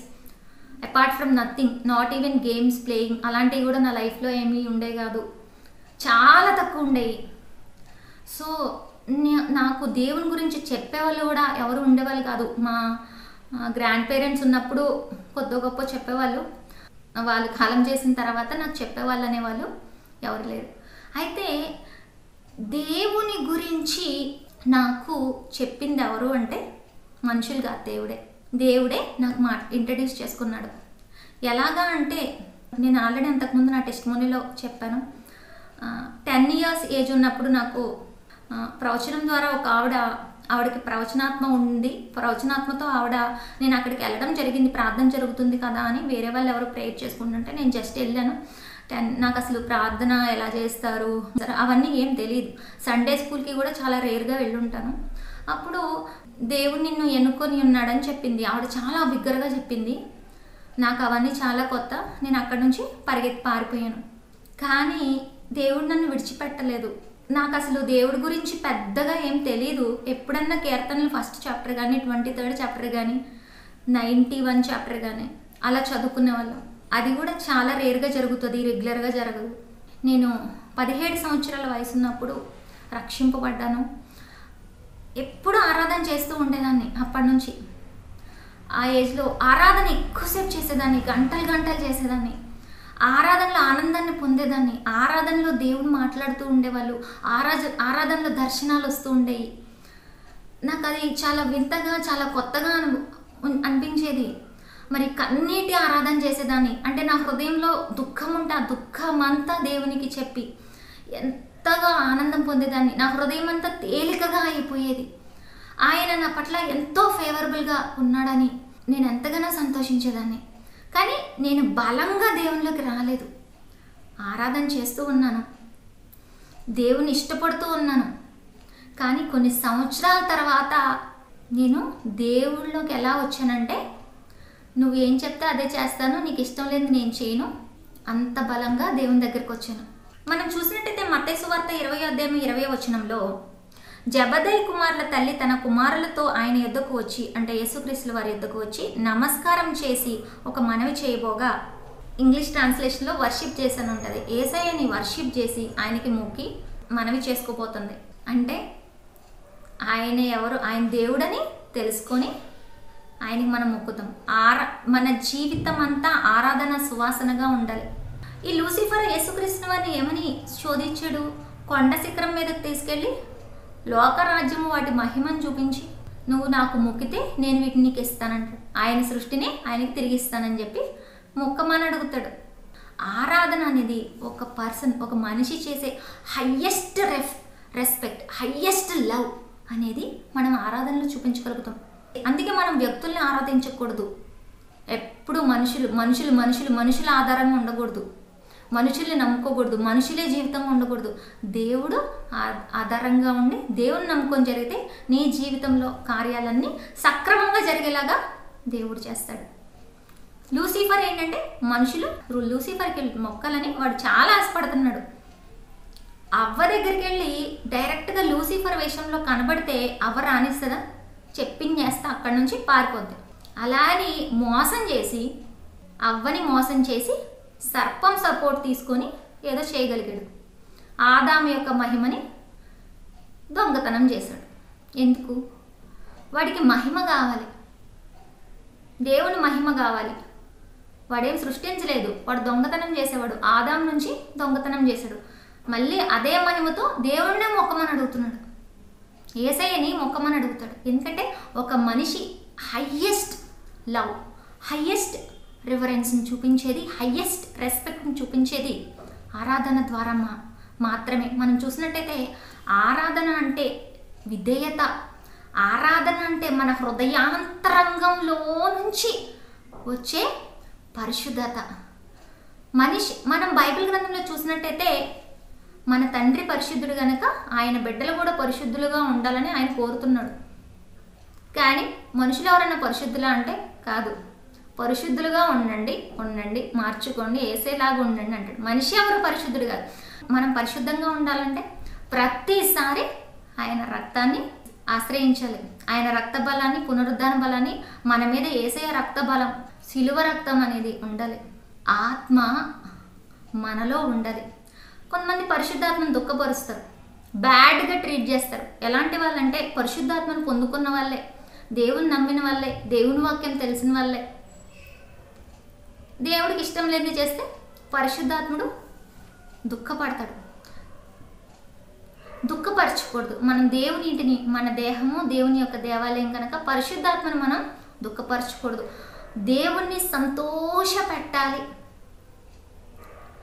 apart from nothing, not even games playing అలాంటివి కూడా నా లైఫ్లో ఏమీ ఉండే కాదు, చాలా తక్కువ ఉండేవి. సో నాకు దేవుని గురించి చెప్పేవాళ్ళు కూడా ఎవరు ఉండేవాళ్ళు కాదు. మా గ్రాండ్ పేరెంట్స్ ఉన్నప్పుడు కొద్ది గొప్ప చెప్పేవాళ్ళు, వాళ్ళు కాలం చేసిన తర్వాత నాకు చెప్పేవాళ్ళు అనేవాళ్ళు ఎవరు లేరు. అయితే దేవుని గురించి నాకు చెప్పింది ఎవరు అంటే మనుషులు కాదు, దేవుడే నాకు ఇంట్రడ్యూస్ చేసుకున్నాడు. ఎలాగా అంటే, నేను ఆల్రెడీ అంతకుముందు నా టెస్టిమోనీలో చెప్పాను. 10 years ఏజ్ ఉన్నప్పుడు నాకు ప్రవచనం ద్వారా ఒక ఆవిడకి ప్రవచనాత్మ ఉంది. ప్రవచనాత్మతో నేను అక్కడికి వెళ్ళడం జరిగింది. ప్రార్థన జరుగుతుంది కదా అని వేరే వాళ్ళు ఎవరు ప్రేయర్ చేసుకుంటుంటే నేను జస్ట్ వెళ్ళాను. నాకు అసలు ప్రార్థన ఎలా చేస్తారు అవన్నీ ఏం తెలియదు. సండే స్కూల్కి కూడా చాలా రేర్గా వెళ్ళుంటాను. అప్పుడు దేవుడు నిన్ను ఎన్నుకొని ఉన్నాడని చెప్పింది ఆవిడ, చాలా బిగ్గరగా చెప్పింది. నాకు అవన్నీ చాలా కొత్త. నేను అక్కడి నుంచి పరిగెత్తి పారిపోయాను. కానీ దేవుడు నన్ను విడిచిపెట్టలేదు. నాకు అసలు దేవుడి గురించి పెద్దగా ఏం తెలీదు. ఎప్పుడన్నా కీర్తనలు 1st chapter కానీ, 23rd chapter కానీ, 91 chapter కానీ అలా చదువుకునే వాళ్ళం. అది కూడా చాలా రేర్గా జరుగుతుంది, రెగ్యులర్గా జరగదు. నేను 17 సంవత్సరాల వయసు ఉన్నప్పుడు రక్షింపబడ్డాను. ఎప్పుడు ఆరాధన చేస్తూ ఉండేదాన్ని. అప్పటి నుంచి ఆ ఏజ్లో ఆరాధన ఎక్కువసేపు చేసేదాన్ని, గంటలు చేసేదాన్ని. ఆరాధనలో ఆనందాన్ని పొందేదాన్ని. ఆరాధనలో దేవుడు మాట్లాడుతూ ఉండేవాళ్ళు. ఆరాధనలో దర్శనాలు వస్తూ ఉండేవి. నాకు అది చాలా వింతగా, చాలా కొత్తగా అనిపించేది. మరి కన్నీటి ఆరాధన చేసేదాన్ని. అంటే నా హృదయంలో దుఃఖం ఉంటే ఆ దుఃఖమంతా దేవునికి చెప్పి ఎంతగా ఆనందం పొందేదాన్ని. నా హృదయం అంతా తేలికగా అయిపోయేది. ఆయన నా పట్ల ఎంతో ఫేవరబుల్గా ఉన్నాడని నేను ఎంతగానో సంతోషించేదాన్ని. కానీ నేను బలంగా దేవునిలోకి రాలేదు. ఆరాధన చేస్తూ ఉన్నాను, దేవుని ఇష్టపడుతూ ఉన్నాను. కానీ కొన్ని సంవత్సరాల తర్వాత నేను దేవుళ్ళలోకి ఎలా వచ్చానంటే, నువ్వు ఏం చెప్తే అదే చేస్తాను, నీకు ఇష్టం లేదు నేను చేయను, అంత బలంగా దేవుని దగ్గరికి వచ్చాను. మనం చూసినట్టయితే మత్తయి సువార్త 20:20 జబదయి కుమారుల తల్లి తన కుమారులతో ఆయన యొద్దకు వచ్చి, అంటే యేసుక్రీస్తుల వారి యొద్దకు వచ్చి నమస్కారం చేసి ఒక మనవి చేయబోగా, ఇంగ్లీష్ ట్రాన్స్లేషన్లో వర్షిప్ చేశాను ఉంటుంది. యేసయ్యని వర్షిప్ చేసి ఆయనకి మొక్కి మనవి చేసుకోబోతుంది. అంటే ఆయన ఎవరు, ఆయన దేవుడని తెలుసుకొని ఆయనకి మనం మొక్కుతాం. మన జీవితం అంతా ఆరాధన సువాసనగా ఉండాలి. ఈ లూసిఫర్ యేసుక్రీస్తు వారిని ఏమని శోధించాడు? కొండ శిఖరం మీదకి తీసుకెళ్ళి లోకరాజ్యము వాటి మహిమను చూపించి, నువ్వు నాకు మొక్కితే నేను వీటిని నీకు ఇస్తానంటాడు. ఆయన సృష్టిని ఆయనకి తిరిగి ఇస్తానని చెప్పి మొక్కమని అడుగుతాడు. ఆరాధన అనేది ఒక పర్సన్, ఒక మనిషి చేసే హయ్యెస్ట్ రెస్పెక్ట్, హయ్యెస్ట్ లవ్ అనేది మనం ఆరాధనలో చూపించగలుగుతాం. అందుకే మనం వ్యక్తుల్ని ఆరాధించకూడదు. ఎప్పుడు మనుషుల ఆధారంగా ఉండకూడదు, మనుషుల్ని నమ్ముకోకూడదు, మనుషులే జీవితంగా ఉండకూడదు. దేవుడు ఆధారంగా ఉండి దేవుని నమ్ముకొని జరిగితే నీ జీవితంలో కార్యాలన్నీ సక్రమంగా జరిగేలాగా దేవుడు చేస్తాడు. లూసిఫర్ ఏంటంటే లూసిఫర్కి మొక్కలని వాడు చాలా ఆశపడుతున్నాడు. అవ్వ దగ్గరికి వెళ్ళి డైరెక్ట్గా లూసిఫర్ వేషంలో కనబడితే అవ్వ రానిస్తుందా? చెప్పించేస్తా అక్కడి నుంచి పారిపోద్ది. అలా అని అవ్వని మోసం చేసి సర్పం సపోర్ట్ తీసుకొని ఏదో చేయగలిగాడు. ఆదాము యొక్క మహిమని దొంగతనం చేశాడు. ఎందుకు? వాడికి మహిమ కావాలి, దేవుని మహిమ కావాలి. వాడేం సృష్టించలేదు, వాడు దొంగతనం చేసేవాడు. ఆదాం నుంచి దొంగతనం చేశాడు. మళ్ళీ అదే మహిమతో దేవుడినే మొక్కమని అడుగుతున్నాడు, యేసయ్యని మొక్కమని అడుగుతాడు. ఎందుకంటే ఒక మనిషి హయ్యెస్ట్ లవ్, హయ్యెస్ట్ రివరెన్స్ని చూపించేది, హయ్యెస్ట్ రెస్పెక్ట్ని చూపించేది ఆరాధన ద్వారా మాత్రమే. మనం చూసినట్టయితే ఆరాధన అంటే విధేయత, ఆరాధన అంటే మన హృదయాంతరంగంలో నుంచి వచ్చే పరిశుద్ధత. మనం బైబిల్ గ్రంథంలో చూసినట్టయితే మన తండ్రి పరిశుద్ధుడు కనుక ఆయన బిడ్డలు కూడా పరిశుద్ధులుగా ఉండాలని ఆయన కోరుతున్నాడు. కానీ మనుషులు ఎవరైనా పరిశుద్ధులా అంటే కాదు. పరిశుద్ధులుగా ఉండండి, మార్చుకోండి, యేసేలాగా ఉండండి అంటాడు. మనిషి ఎవరు పరిశుద్ధుడు కాదు. మనం పరిశుద్ధంగా ఉండాలంటే ప్రతిసారి ఆయన రక్తాన్ని ఆశ్రయించాలి. ఆయన రక్త బలాన్ని, పునరుద్ధాన బలాన్ని మన మీద యేసయ్య రక్త బలం, శిలువ రక్తం అనేది ఉండాలి. ఆత్మ మనలో ఉండాలి. కొంతమంది పరిశుద్ధాత్మను దుఃఖపరుస్తారు, బ్యాడ్గా ట్రీట్ చేస్తారు. ఎలాంటి వాళ్ళంటే పరిశుద్ధాత్మను పొందుకున్న వాళ్ళే, దేవుని నమ్మిన వాళ్ళే, దేవుని వాక్యం తెలిసిన వాళ్ళే. దేవుడికి ఇష్టం లేని చేస్తే పరిశుద్ధాత్ముడు దుఃఖపడతాడు. దుఃఖపరచకూడదు. మనం దేవుని ఇంటిని, మన దేహము దేవుని యొక్క దేవాలయం కనుక పరిశుద్ధాత్మను మనం దుఃఖపరచకూడదు. దేవుణ్ణి సంతోష పెట్టాలి.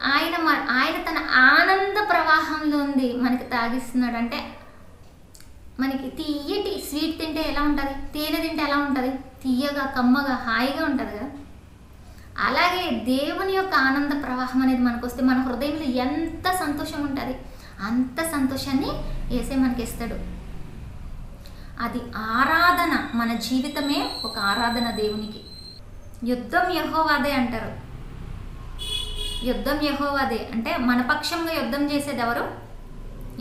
ఆయన తన ఆనంద ప్రవాహంలో ఉంది మనకి తాగిస్తున్నాడు. అంటే మనకి తీయటి స్వీట్ తింటే ఎలా ఉంటుంది, తేనె తింటే ఎలా ఉంటుంది, తీయగా కమ్మగా హాయిగా ఉంటుంది కదా. అలాగే దేవుని యొక్క ఆనంద ప్రవాహం అనేది మనకు వస్తే మన హృదయంలో ఎంత సంతోషం ఉంటుంది, అంత సంతోషాన్ని యేసయ్య మనకి ఇస్తాడు. అది ఆరాధన. మన జీవితమే ఒక ఆరాధన దేవునికి. యుద్ధం యెహోవాదే అంటారు. యుద్ధం యెహోవాదే అంటే మన పక్షంగా యుద్ధం చేసేది ఎవరు?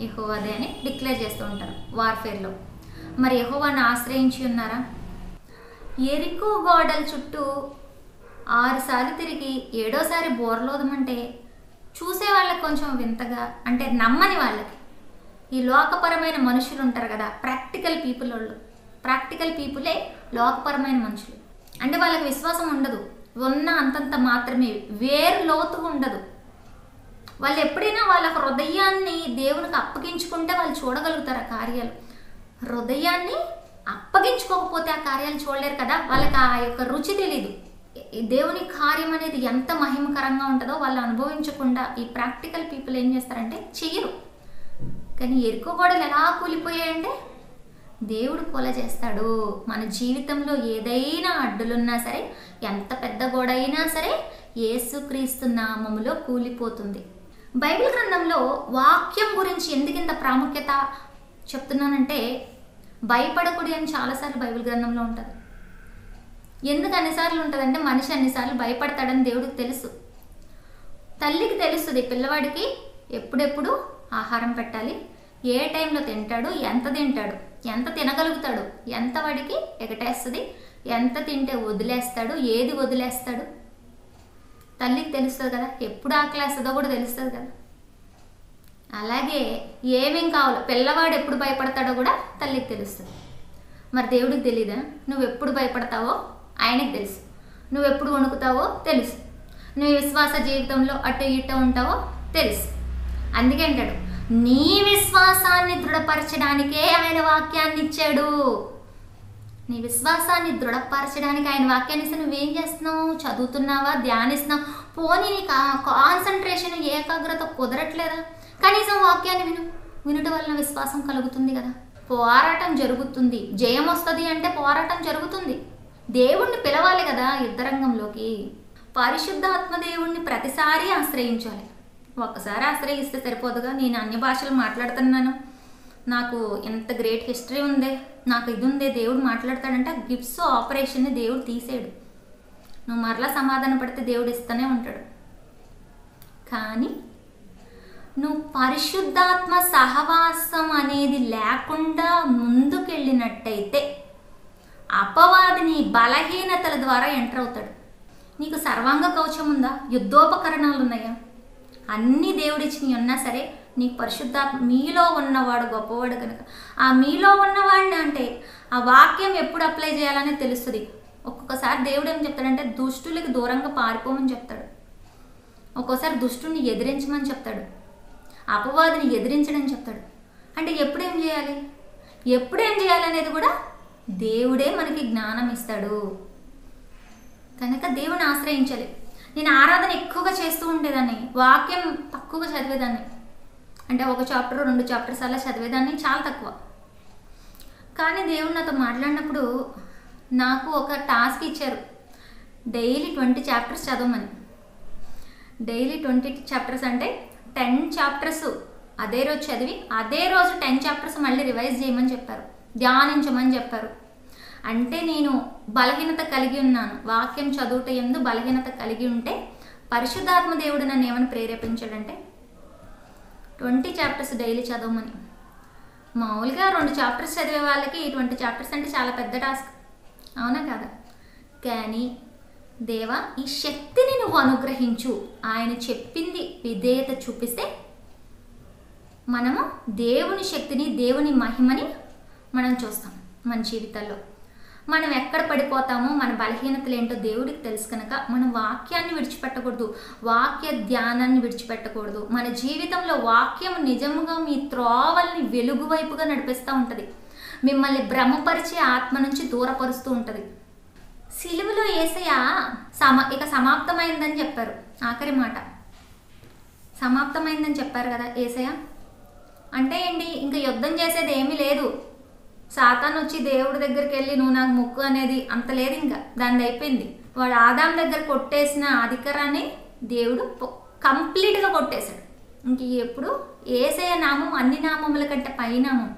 యెహోవాదే అని డిక్లేర్ చేస్తూ ఉంటారు వార్ఫేర్లో. మరి యెహోవాను ఆశ్రయించి ఉన్నారా? ఎరికో గోడల చుట్టూ 6 సార్లు తిరిగి 7వసారి బోర్లోదమంటే చూసే వాళ్ళకి కొంచెం వింతగా, అంటే నమ్మని వాళ్ళకి, ఈ లోకపరమైన మనుషులు ఉంటారు కదా, ప్రాక్టికల్ పీపులే లోకపరమైన మనుషులు. అంటే వాళ్ళకి విశ్వాసం ఉండదు, ఉన్న అంతంత మాత్రమే, వేరు లోతు ఉండదు. వాళ్ళు ఎప్పుడైనా వాళ్ళ హృదయాన్ని దేవునికి అప్పగించుకుంటే వాళ్ళు చూడగలుగుతారు ఆ కార్యాలు. హృదయాన్ని అప్పగించుకోకపోతే ఆ కార్యాలు చూడలేరు కదా. వాళ్ళకి ఆ యొక్క రుచి తెలీదు. దేవుని కార్యం అనేది ఎంత మహిమకరంగా ఉంటుందో వాళ్ళు అనుభవించకుండా ఈ ప్రాక్టికల్ పీపుల్ ఏం చేస్తారంటే చెయ్యరు. కానీ ఎరుకో గోడలు ఎలా కూలిపోయాయంటే దేవుడు కూల చేస్తాడు. మన జీవితంలో ఏదైనా అడ్డులున్నా సరే, ఎంత పెద్ద గోడ అయినా సరే యేసుక్రీస్తు నామములో కూలిపోతుంది. బైబిల్ గ్రంథంలో వాక్యం గురించి ఎందుకు ఇంత ప్రాముఖ్యత చెప్తున్నానంటే, భయపడకూడదు అని చాలాసార్లు బైబిల్ గ్రంథంలో ఉంటుంది. ఎందుకు అన్నిసార్లు ఉంటుందంటే, మనిషి అన్నిసార్లు భయపడతాడని దేవుడికి తెలుసు. తల్లికి తెలుస్తుంది పిల్లవాడికి ఎప్పుడెప్పుడు ఆహారం పెట్టాలి, ఏ టైంలో తింటాడు, ఎంత తినగలుగుతాడు, ఎంత వాడికి ఎగటేస్తుంది, ఎంత తింటే వదిలేస్తాడు, ఏది వదిలేస్తాడు. తల్లికి తెలుస్తుంది కదా, ఎప్పుడు ఆకలేస్తుందో కూడా తెలుస్తుంది కదా. అలాగే ఏమేం కావాలో, పిల్లవాడు ఎప్పుడు భయపడతాడో కూడా తల్లికి తెలుస్తుంది. మరి దేవుడికి తెలీదా? నువ్వు ఎప్పుడు భయపడతావో ఆయనకు తెలుసు, నువ్వు ఎప్పుడు వణుకుతావో తెలుసు, నువ్వు విశ్వాస జీవితంలో అటు ఇటు ఉంటావో తెలుసు. అందుకే అంటాడు, నీ విశ్వాసాన్ని దృఢపరచడానికే ఆయన వాక్యాన్ని ఇచ్చాడు. నీ విశ్వాసాన్ని దృఢపరచడానికి ఆయన వాక్యాన్ని నువ్వేం చేస్తున్నావు? చదువుతున్నావా? ధ్యానిస్తున్నావు? పోనీ నీ కాన్సన్ట్రేషన్ ఏకాగ్రత కుదరట్లేదా? కనీసం వాక్యాన్ని వినటం వలన విశ్వాసం కలుగుతుంది కదా. పోరాటం జరుగుతుంది, జయం వస్తుంది అంటే పోరాటం జరుగుతుంది. దేవుణ్ణి పిలవాలి కదా యుద్ధరంగంలోకి. పరిశుద్ధాత్మ దేవుణ్ణి ప్రతిసారి ఆశ్రయించాలి. ఒక్కసారి ఆశ్రయిస్తే సరిపోదుగా. నేను అన్య భాషలు మాట్లాడుతున్నాను, నాకు ఎంత గ్రేట్ హిస్టరీ ఉందే, నాకు ఇది ఉందే, దేవుడు మాట్లాడతాడంటే ఆ గిఫ్ట్స్ ఆపరేషన్ని దేవుడు తీసేయడు. నువ్వు మరలా సమాధాన పడితే దేవుడు ఇస్తూనే ఉంటాడు. కానీ నువ్వు పరిశుద్ధాత్మ సహవాసం అనేది లేకుండా ముందుకెళ్ళినట్టయితే అపవాదిని బలహీనతల ద్వారా ఎంటర్ అవుతాడు. నీకు సర్వాంగ కవచం ఉందా? యుద్ధోపకరణాలు ఉన్నాయా? అన్నీ దేవుడిచ్చినవి ఉన్నా సరే నీకు పరిశుద్ధాత్మ మీలో ఉన్నవాడు గొప్పవాడు కనుక ఆ మీలో ఉన్నవాడిని అంటే ఆ వాక్యం ఎప్పుడు అప్లై చేయాలని తెలుస్తుంది. ఒక్కొక్కసారి దేవుడు ఏం చెప్తాడంటే దుష్టులకి దూరంగా పారిపోమని చెప్తాడు. ఒక్కోసారి దుష్టుని ఎదిరించమని చెప్తాడు, అపవాదిని ఎదిరించడం చెప్తాడు. అంటే ఎప్పుడేం చేయాలి, ఎప్పుడేం చేయాలనేది కూడా దేవుడే మనకి జ్ఞానం ఇస్తాడు. కనుక దేవుని ఆశ్రయించాలి. నేను ఆరాధన ఎక్కువగా చేస్తూ ఉండేదాన్ని, వాక్యం తక్కువగా చదివేదాన్ని. అంటే 1 చాప్టర్ 2 చాప్టర్స్ అలా చదివేదాన్ని, చాలా తక్కువ. కానీ దేవుడు నాతో మాట్లాడినప్పుడు నాకు ఒక టాస్క్ ఇచ్చారు, డైలీ 20 చాప్టర్స్ చదవమని. డైలీ 20 చాప్టర్స్ అంటే 10 చాప్టర్స్ అదే రోజు చదివి అదే రోజు 10 చాప్టర్స్ మళ్ళీ రివైజ్ చేయమని చెప్పారు, ధ్యానించమని చెప్పారు. అంటే నేను బలహీనత కలిగి ఉన్నాను, వాక్యం చదువుట యందు బలహీనత కలిగి ఉంటే పరిశుద్ధాత్మ దేవుడు నన్ను ఏమని ప్రేరేపించాడంటే 20 చాప్టర్స్ డైలీ చదవమని. మామూలుగా 2 చాప్టర్స్ చదివే వాళ్ళకి 20 చాప్టర్స్ అంటే చాలా పెద్ద టాస్క్, అవునా కదా? కానీ దేవా ఈ శక్తిని నువ్వు అనుగ్రహించు, ఆయన చెప్పింది విధేయత చూపిస్తే మనము దేవుని శక్తిని, దేవుని మహిమని మనం చూస్తాం మన జీవితాల్లో. మనం ఎక్కడ పడిపోతామో, మన బలహీనతలు ఏంటో దేవుడికి తెలుసు కనుక మనం వాక్యాన్ని విడిచిపెట్టకూడదు, వాక్య ధ్యానాన్ని విడిచిపెట్టకూడదు. మన జీవితంలో వాక్యం నిజముగా మీ త్రోవల్ని వెలుగు వైపుగా నడిపిస్తూ ఉంటుంది, మిమ్మల్ని భ్రమపరిచే ఆత్మ నుంచి దూరపరుస్తూ ఉంటుంది. సిలువలో యేసయ్య ఇక సమాప్తమైందని చెప్పారు, ఆఖరి మాట సమాప్తమైందని చెప్పారు కదా యేసయ్య. అంటే ఏంటి, ఇంకా యుద్ధం చేసేది ఏమీ లేదు. సాతాను వచ్చి దేవుడి దగ్గరికి వెళ్ళి నువ్వు నాకు ముక్కు అనేది అంత లేదు, ఇంకా దాన్ని అయిపోయింది. వాడు ఆదాం దగ్గర కొట్టేసిన అధికారాన్ని దేవుడు కంప్లీట్గా కొట్టేశాడు. ఇంక ఎప్పుడు యేసయ్య నామం అన్ని నామముల కంటే పైనామం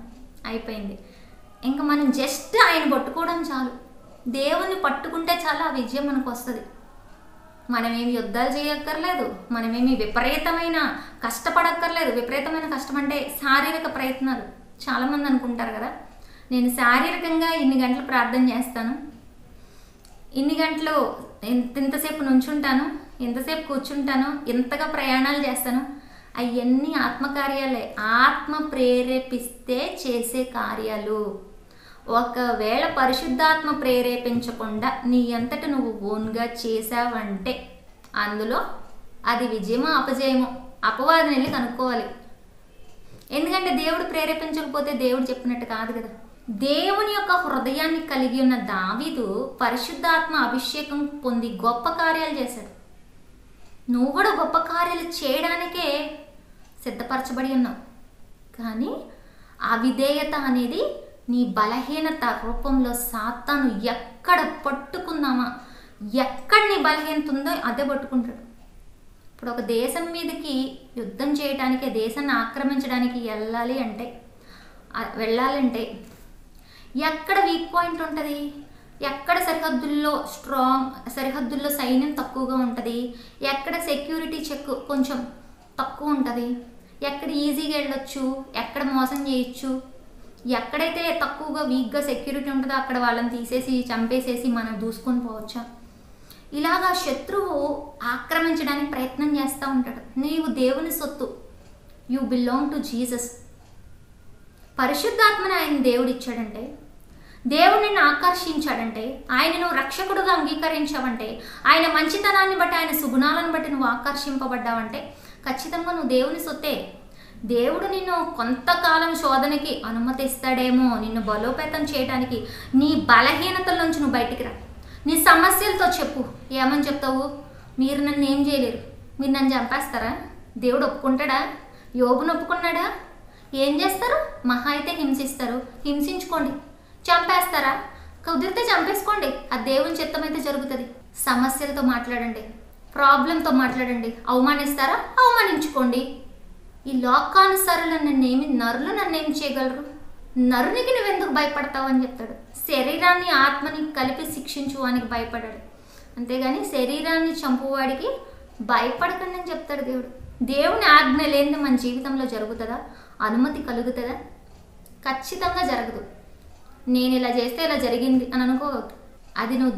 అయిపోయింది. ఇంకా మనం జస్ట్ ఆయన పట్టుకోవడం చాలు, దేవుణ్ణి పట్టుకుంటే చాలు, ఆ విజయం మనకు వస్తుంది. మనమేమి యుద్ధాలు చేయక్కర్లేదు, మనమేమి విపరీతమైన కష్టపడక్కర్లేదు. విపరీతమైన కష్టం అంటే శారీరక ప్రయత్నాలు. చాలామంది అనుకుంటారు కదా, నేను శారీరకంగా ఇన్ని గంటలు ప్రార్థన చేస్తాను, ఇన్ని గంటలు ఇంతసేపు నుంచుంటాను, ఇంతసేపు కూర్చుంటాను, ఇంతగా ప్రయాణాలు చేస్తాను. అవన్నీ ఆత్మకార్యాలే, ఆత్మ ప్రేరేపిస్తే చేసే కార్యాలు. ఒకవేళ పరిశుద్ధాత్మ ప్రేరేపించకుండా నీ అంతట నువ్వు ఓన్గా చేసావంటే అందులో అది విజయమో అపజయమో అపవాదిని వెళ్ళి కనుక్కోవాలి. ఎందుకంటే దేవుడు ప్రేరేపించకపోతే దేవుడు చెప్పినట్టు కాదు కదా. దేవుని యొక్క హృదయాన్ని కలిగి ఉన్న దావీదు పరిశుద్ధాత్మ అభిషేకం పొంది గొప్ప కార్యాలు చేశాడు. నువ్వు కూడా గొప్ప కార్యాలు చేయడానికే సిద్ధపరచబడి ఉన్నావు. కానీ ఆ విధేయత అనేది నీ బలహీనత రూపంలో సాతాను ఎక్కడ పట్టుకుందామా, ఎక్కడ నీ బలహీనత ఉందో అదే పట్టుకుంటాడు. ఇప్పుడు ఒక దేశం మీదకి యుద్ధం చేయడానికి, దేశాన్ని ఆక్రమించడానికి వెళ్ళాలంటే ఎక్కడ వీక్ పాయింట్ ఉంటుంది, ఎక్కడ సరిహద్దుల్లో సైన్యం తక్కువగా ఉంటుంది, ఎక్కడ సెక్యూరిటీ చెక్ కొంచెం తక్కువ ఉంటుంది, ఎక్కడ ఈజీగా వెళ్ళొచ్చు, ఎక్కడ మోసం చేయొచ్చు, ఎక్కడైతే తక్కువగా వీక్గా సెక్యూరిటీ ఉంటుందో అక్కడ వాళ్ళని తీసేసి చంపేసేసి మనం దూసుకొని పోవచ్చా. ఇలాగా శత్రువు ఆక్రమించడానికి ప్రయత్నం చేస్తూ ఉంటాడు. నీవు దేవుని సొత్తు, యూ బిలాంగ్ టు జీసస్. పరిశుద్ధాత్మని ఆయన దేవుడు ఇచ్చాడంటే, దేవుడు నిన్ను ఆకర్షించాడంటే, ఆయన నువ్వు రక్షకుడుగా అంగీకరించావంటే, ఆయన మంచితనాన్ని బట్టి, ఆయన సుగుణాలను బట్టి నువ్వు ఆకర్షింపబడ్డావంటే ఖచ్చితంగా నువ్వు దేవుని సొత్తే. దేవుడు నిన్ను కొంతకాలం శోధనకి అనుమతిస్తాడేమో, నిన్ను బలోపేతం చేయడానికి. నీ బలహీనతల నుంచి నువ్వు బయటికి రా. నీ సమస్యలతో చెప్పు. ఏమని చెప్తావు? మీరు నన్ను ఏం చేయలేరు, మీరు నన్ను చంపేస్తారా? దేవుడు ఒప్పుకుంటాడా? యోబును ఒప్పుకున్నాడా? ఏం చేస్తారు? మహా అయితే హింసిస్తారు. హింసించుకోండి. చంపేస్తారా? కుదిరితే చంపేసుకోండి. ఆ దేవుని చిత్తమైతే జరుగుతుంది. సమస్యలతో మాట్లాడండి, ప్రాబ్లంతో మాట్లాడండి. అవమానిస్తారా? అవమానించుకోండి. ఈ లోకానుసారులు నరులు నన్నేం చేయగలరు? నరునికి నువ్వెందుకు భయపడతావు అని చెప్తాడు. శరీరాన్ని ఆత్మని కలిపి శిక్షించువానికి భయపడాడు, అంతేగాని శరీరాన్ని చంపువాడికి భయపడకండి అని చెప్తాడు దేవుడు. దేవుని ఆజ్ఞ లేనిది మన జీవితంలో జరుగుతుందా? అనుమతి కలుగుతుందా? ఖచ్చితంగా జరగదు. నేను ఇలా చేస్తే ఇలా జరిగింది అని అనుకోవద్దు. అది నువ్వు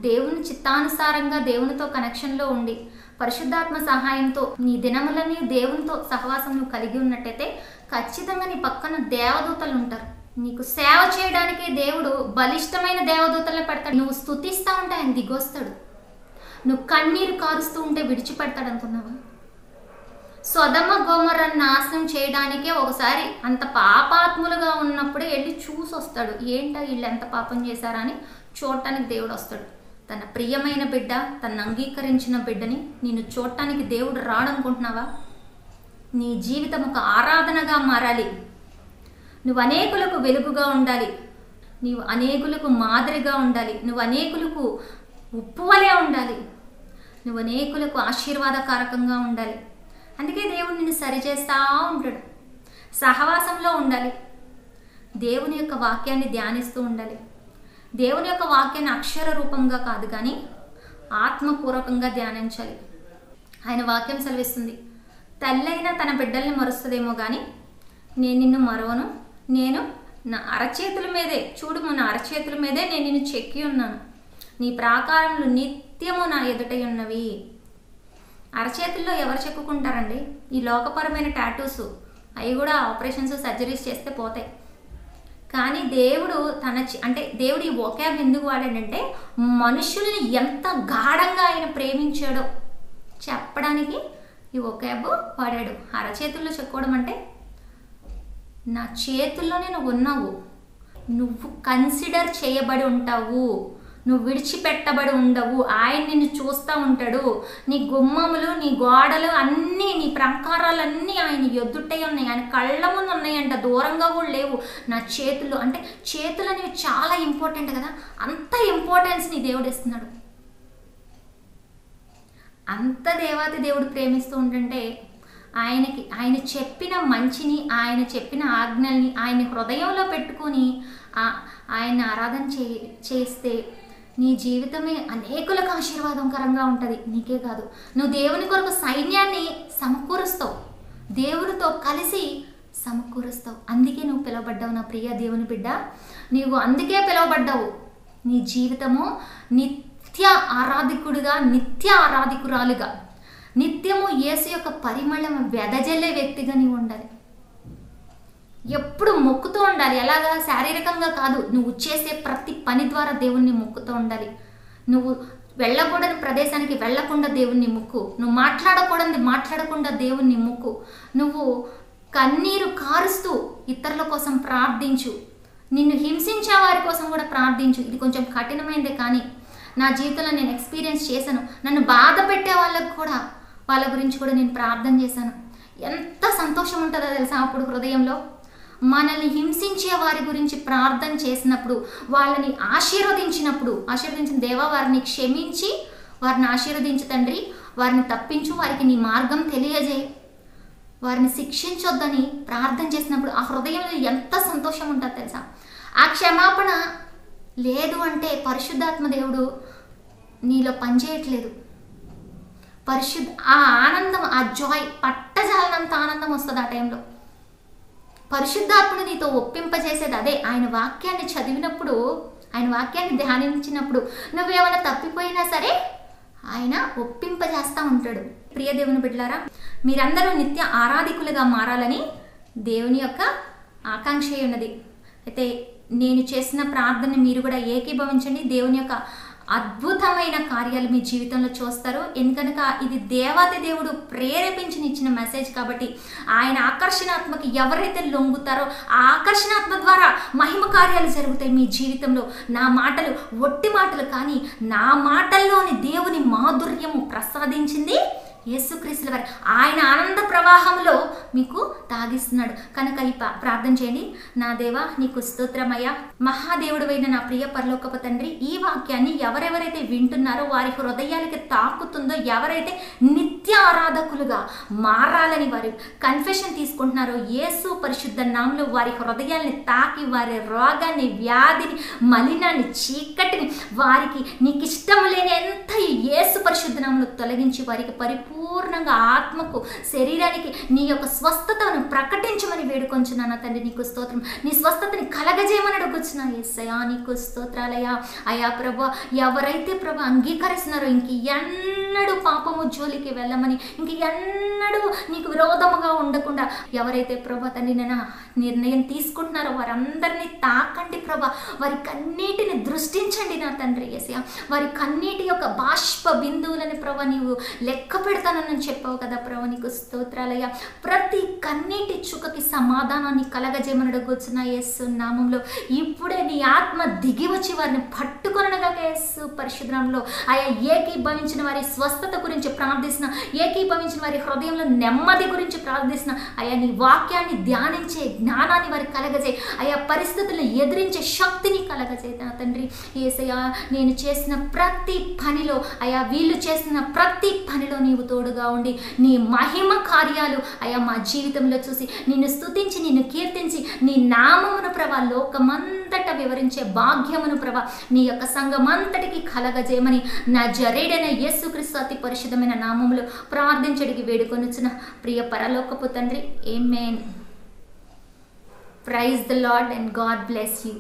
దేవుని చిత్తానుసారంగా దేవునితో కనెక్షన్లో ఉండి పరిశుద్ధాత్మ సహాయంతో నీ దినములని దేవునితో సహవాసం నువ్వు కలిగి ఉన్నట్టయితే ఖచ్చితంగా నీ పక్కన దేవదూతలు ఉంటారు. నీకు సేవ చేయడానికి దేవుడు బలిష్టమైన దేవదూతలను పెడతాడు. నువ్వు స్తుతిస్తూ ఉంటే ఆయన దిగొస్తాడు. నువ్వు కన్నీరు కారుస్తూ ఉంటే విడిచిపెడతాడు అనుకున్నావా? సొదొమ గొమొర్రాను నాశనం చేయడానికే ఒకసారి అంత పాపాత్ములుగా ఉన్నప్పుడే వెళ్ళి చూసి వస్తాడు. ఏంటా వీళ్ళు ఎంత పాపం చేశారా అని చూడటానికి దేవుడు వస్తాడు. తన ప్రియమైన బిడ్డ, తను అంగీకరించిన బిడ్డని నిన్ను చూడటానికి దేవుడు రాడనుకుంటున్నావా? నీ జీవితం ఒక ఆరాధనగా మారాలి. నువ్వు అనేకులకు వెలుగుగా ఉండాలి. నీవు అనేకులకు మాదిరిగా ఉండాలి. నువ్వు అనేకులకు ఉప్పువలే ఉండాలి. నువ్వు అనేకులకు ఆశీర్వాదకారకంగా ఉండాలి. అందుకే దేవుడు నిన్ను సరిచేస్తూ ఉంటాడు. సహవాసంలో ఉండాలి. దేవుని యొక్క వాక్యాన్ని ధ్యానిస్తూ ఉండాలి. దేవుని యొక్క వాక్యాన్ని అక్షర రూపంగా కాదు కానీ ఆత్మపూర్వకంగా ధ్యానించాలి. ఆయన వాక్యం సెలవిస్తుంది, తల్లైనా తన బిడ్డల్ని మరుస్తుందేమో కానీ నేను నిన్ను మరవను. నేను నా అరచేతుల మీదే, చూడు నా అరచేతుల మీదే నేను నిన్ను చెక్కి ఉన్నాను. నీ ప్రాకారములు నిత్యము నా ఎదుటై ఉన్నవి. అరచేతుల్లో ఎవరు చెక్కుకుంటారండి? ఈ లోకపరమైన టాటూస్ అవి కూడా ఆపరేషన్స్, సర్జరీస్ చేస్తే పోతాయి. కానీ దేవుడు దేవుడు ఈ వొకాబ్ ఎందుకు వాడాడంటే మనుషుల్ని ఎంత గాఢంగా ఆయన ప్రేమించాడో చెప్పడానికి ఈ వొకాబ్ వాడాడు. అరచేతుల్లో చెక్కుకోవడం అంటే నా చేతుల్లోనే నువ్వు ఉన్నావు, నువ్వు కన్సిడర్ చేయబడి ఉంటావు, నువ్వు విడిచిపెట్టబడి ఉండవు. ఆయన నిన్ను చూస్తూ ఉంటాడు. నీ గుమ్మములు, నీ గోడలు అన్నీ, నీ ప్రాకారాలన్నీ ఆయన ఎదుటే ఉన్నాయి. ఆయన కళ్ళ ముందు ఉన్నాయంట, దూరంగా కూడా లేవు. నా చేతులు అంటే చేతులు అనేవి చాలా ఇంపార్టెంట్ కదా. అంత ఇంపార్టెన్స్ నీ దేవుడు ఇస్తున్నాడు. అంత దేవాతి దేవుడు ప్రేమిస్తూ ఉంటుంటే ఆయన చెప్పిన మంచిని, ఆయన చెప్పిన ఆజ్ఞల్ని ఆయన హృదయంలో పెట్టుకొని ఆయన ఆరాధన చేస్తే నీ జీవితమే అనేకులకు ఆశీర్వాదకరంగా ఉంటుంది. నీకే కాదు, నువ్వు దేవుని కొరకు సైన్యాన్ని సమకూరుస్తావు, దేవునితో కలిసి సమకూరుస్తావు. అందుకే నువ్వు పిలువబడ్డావు నా ప్రియ దేవుని బిడ్డ. నీవు అందుకే పిలువబడ్డావు. నీ జీవితము నిత్య ఆరాధికుడిగా, నిత్య ఆరాధికురాలుగా, నిత్యము యేసు యొక్క పరిమళం వెదజల్లే వ్యక్తిగా నీవు ఉండాలి. ఎప్పుడు మొక్కుతూ ఉండాలి. ఎలాగా? శారీరకంగా కాదు, నువ్వు చేసే ప్రతి పని ద్వారా దేవుణ్ణి మొక్కుతూ ఉండాలి. నువ్వు వెళ్ళకూడని ప్రదేశానికి వెళ్ళకుండా దేవుణ్ణి మొక్కు. నువ్వు మాట్లాడకుండా దేవుణ్ణి మొక్కు. నువ్వు కన్నీరు కారుస్తూ ఇతరుల కోసం ప్రార్థించు. నిన్ను హింసించే వారి కోసం కూడా ప్రార్థించు. ఇది కొంచెం కఠినమైనదే కానీ నా జీవితంలో నేను ఎక్స్పీరియన్స్ చేశాను. నన్ను బాధ పెట్టే వాళ్ళ గురించి కూడా నేను ప్రార్థన చేశాను. ఎంత సంతోషం ఉంటుందో తెలుసా అప్పుడు హృదయంలో. మనల్ని హింసించే వారి గురించి ప్రార్థన చేసినప్పుడు, వాళ్ళని ఆశీర్వదించిన దేవా, వారిని క్షమించి వారిని ఆశీర్వదించు తండ్రి, వారిని తప్పించు, వారికి నీ మార్గం తెలియజేయి, వారిని శిక్షించొద్దని ప్రార్థన చేసినప్పుడు ఆ హృదయంలో ఎంత సంతోషం ఉంటుందో తెలుసా. ఆ క్షమాపణ లేదు అంటే పరిశుద్ధాత్మ దేవుడు నీలో పనిచేయట్లేదు. ఆ ఆనందం, ఆ జాయ్, పట్టజాలనంత ఆనందం వస్తుంది ఆ టైంలో. పరిశుద్ధాత్ముడు నీతో ఒప్పింపజేసేది అదే. ఆయన వాక్యాన్ని చదివినప్పుడు, ఆయన వాక్యాన్ని ధ్యానించినప్పుడు నువ్వేమైనా తప్పిపోయినా సరే ఆయన ఒప్పింపజేస్తూ ఉంటాడు. ప్రియ దేవుని బిడ్డలారా, మీరందరూ నిత్య ఆరాధికులుగా మారాలని దేవుని యొక్క ఆకాంక్ష ఉన్నది. అయితే నేను చేసిన ప్రార్థన మీరు కూడా ఏకీభవించండి. దేవుని యొక్క అద్భుతమైన కార్యాలు మీ జీవితంలో చూస్తారు. ఎందుకనగా ఇది దేవాది దేవుడు ప్రేరేపించి ఇచ్చిన మెసేజ్ కాబట్టి ఆయన ఆకర్షణాత్మకి ఎవరైతే లొంగుతారో ఆ ఆకర్షణాత్మ ద్వారా మహిమ కార్యాలు జరుగుతాయి మీ జీవితంలో. నా మాటలు ఒట్టి మాటలు కానీ నా మాటల్లోని దేవుని మాధుర్యము ప్రసాదించింది యేసుక్రీస్తుల వారు. ఆయన ఆనంద ప్రవాహంలో మీకు తాగిస్తున్నాడు. కనుక ఈ ప్రార్థన చేయండి. నా దేవా నీకు స్తోత్రమయ్యా, మహాదేవుడైన నా ప్రియ పరలోకపు తండ్రి, ఈ వాక్యాన్ని ఎవరెవరైతే వింటున్నారో వారి హృదయాలకి తాకుతుందో, ఎవరైతే నిత్య ఆరాధకులుగా మారాలని వారి కన్ఫెషన్ తీసుకుంటున్నారో యేసు పరిశుద్ధ నామములో వారి హృదయాల్ని తాకి వారి రోగాన్ని, వ్యాధిని, మలినాన్ని, చీకటిని వారికి నీకు ఇష్టం లేని ఎంత యేసు పరిశుద్ధ నామములో తొలగించి వారికి పూర్ణంగా ఆత్మకు, శరీరానికి నీ యొక్క స్వస్థతను ప్రకటించమని వేడుకొంచున్నాను తండ్రి. నీకు స్తోత్రం. నీ స్వస్థతని కలగజేయమని అడుగుచున్నా యేసయ్యా. నీకు స్తోత్రాలయ్యా. అయ్యా ప్రభు, ఎవరైతే ప్రభు అంగీకరిస్తున్నారో ఇంక ఎన్నడూ పాపము జోలికి వెళ్ళమని, ఇంక ఎన్నడూ నీకు విరోధముగా ఉండకుండా ఎవరైతే ప్రభు తండ్రి నేను నిర్ణయం తీసుకుంటున్నారో వారందరినీ తాకండి ప్రభు. వారి కన్నీటిని దృష్టించండి నా తండ్రి యేసయ్యా. వారి కన్నీటి యొక్క బాష్ప బిందువులని ప్రభు నీవు లెక్క పెడతానని చెప్పావు కదా ప్రభు. నీకు స్తోత్రాలయ్యా. ప్రతి కన్నీటి చుక్కకి సమాధానాన్ని కలగజేయమని అడుగుచున్న యేసు నామంలో ఇప్పుడే నీ ఆత్మ దిగి వచ్చి వారిని పట్టుకొనగా యేసు పరిశుద్ధంలో ఆయా ఏకీభవించిన వారి స్వస్థత గురించి ప్రార్థిస్తున్న, ఏకీభవించిన వారి హృదయంలో నెమ్మది గురించి ప్రార్థిస్తున్న, అయా నీ వాక్యాన్ని ధ్యానించే జ్ఞానాన్ని వారికి కలగజే, ఆయా పరిస్థితులను ఎదిరించే శక్తిని కలగజే నా తండ్రి యేసయ్యా. నేను చేసిన ప్రతి పనిలో, అయా వీళ్ళు చేసిన ప్రతి పనిలో నీవు తోడుగా ఉండి నీ మహిమ కార్యాలు అయా మా జీవితంలో చూసి నిన్ను స్తుతించి నిన్ను కీర్తించి నీ నామమును ప్రభా లోకమంతటా వివరించే భాగ్యమును ప్రభా నీ యొక్క సంఘమంతటికి కలగజేయమని నజరేయుడైన యేసుక్రీస్తు అతి పరిశుద్ధమైన నామములో ప్రార్థించడికి వేడుకొనుచున్న ప్రియ పరలోకపు తండ్రి. ఆమేన్. Praise the lord and God bless you.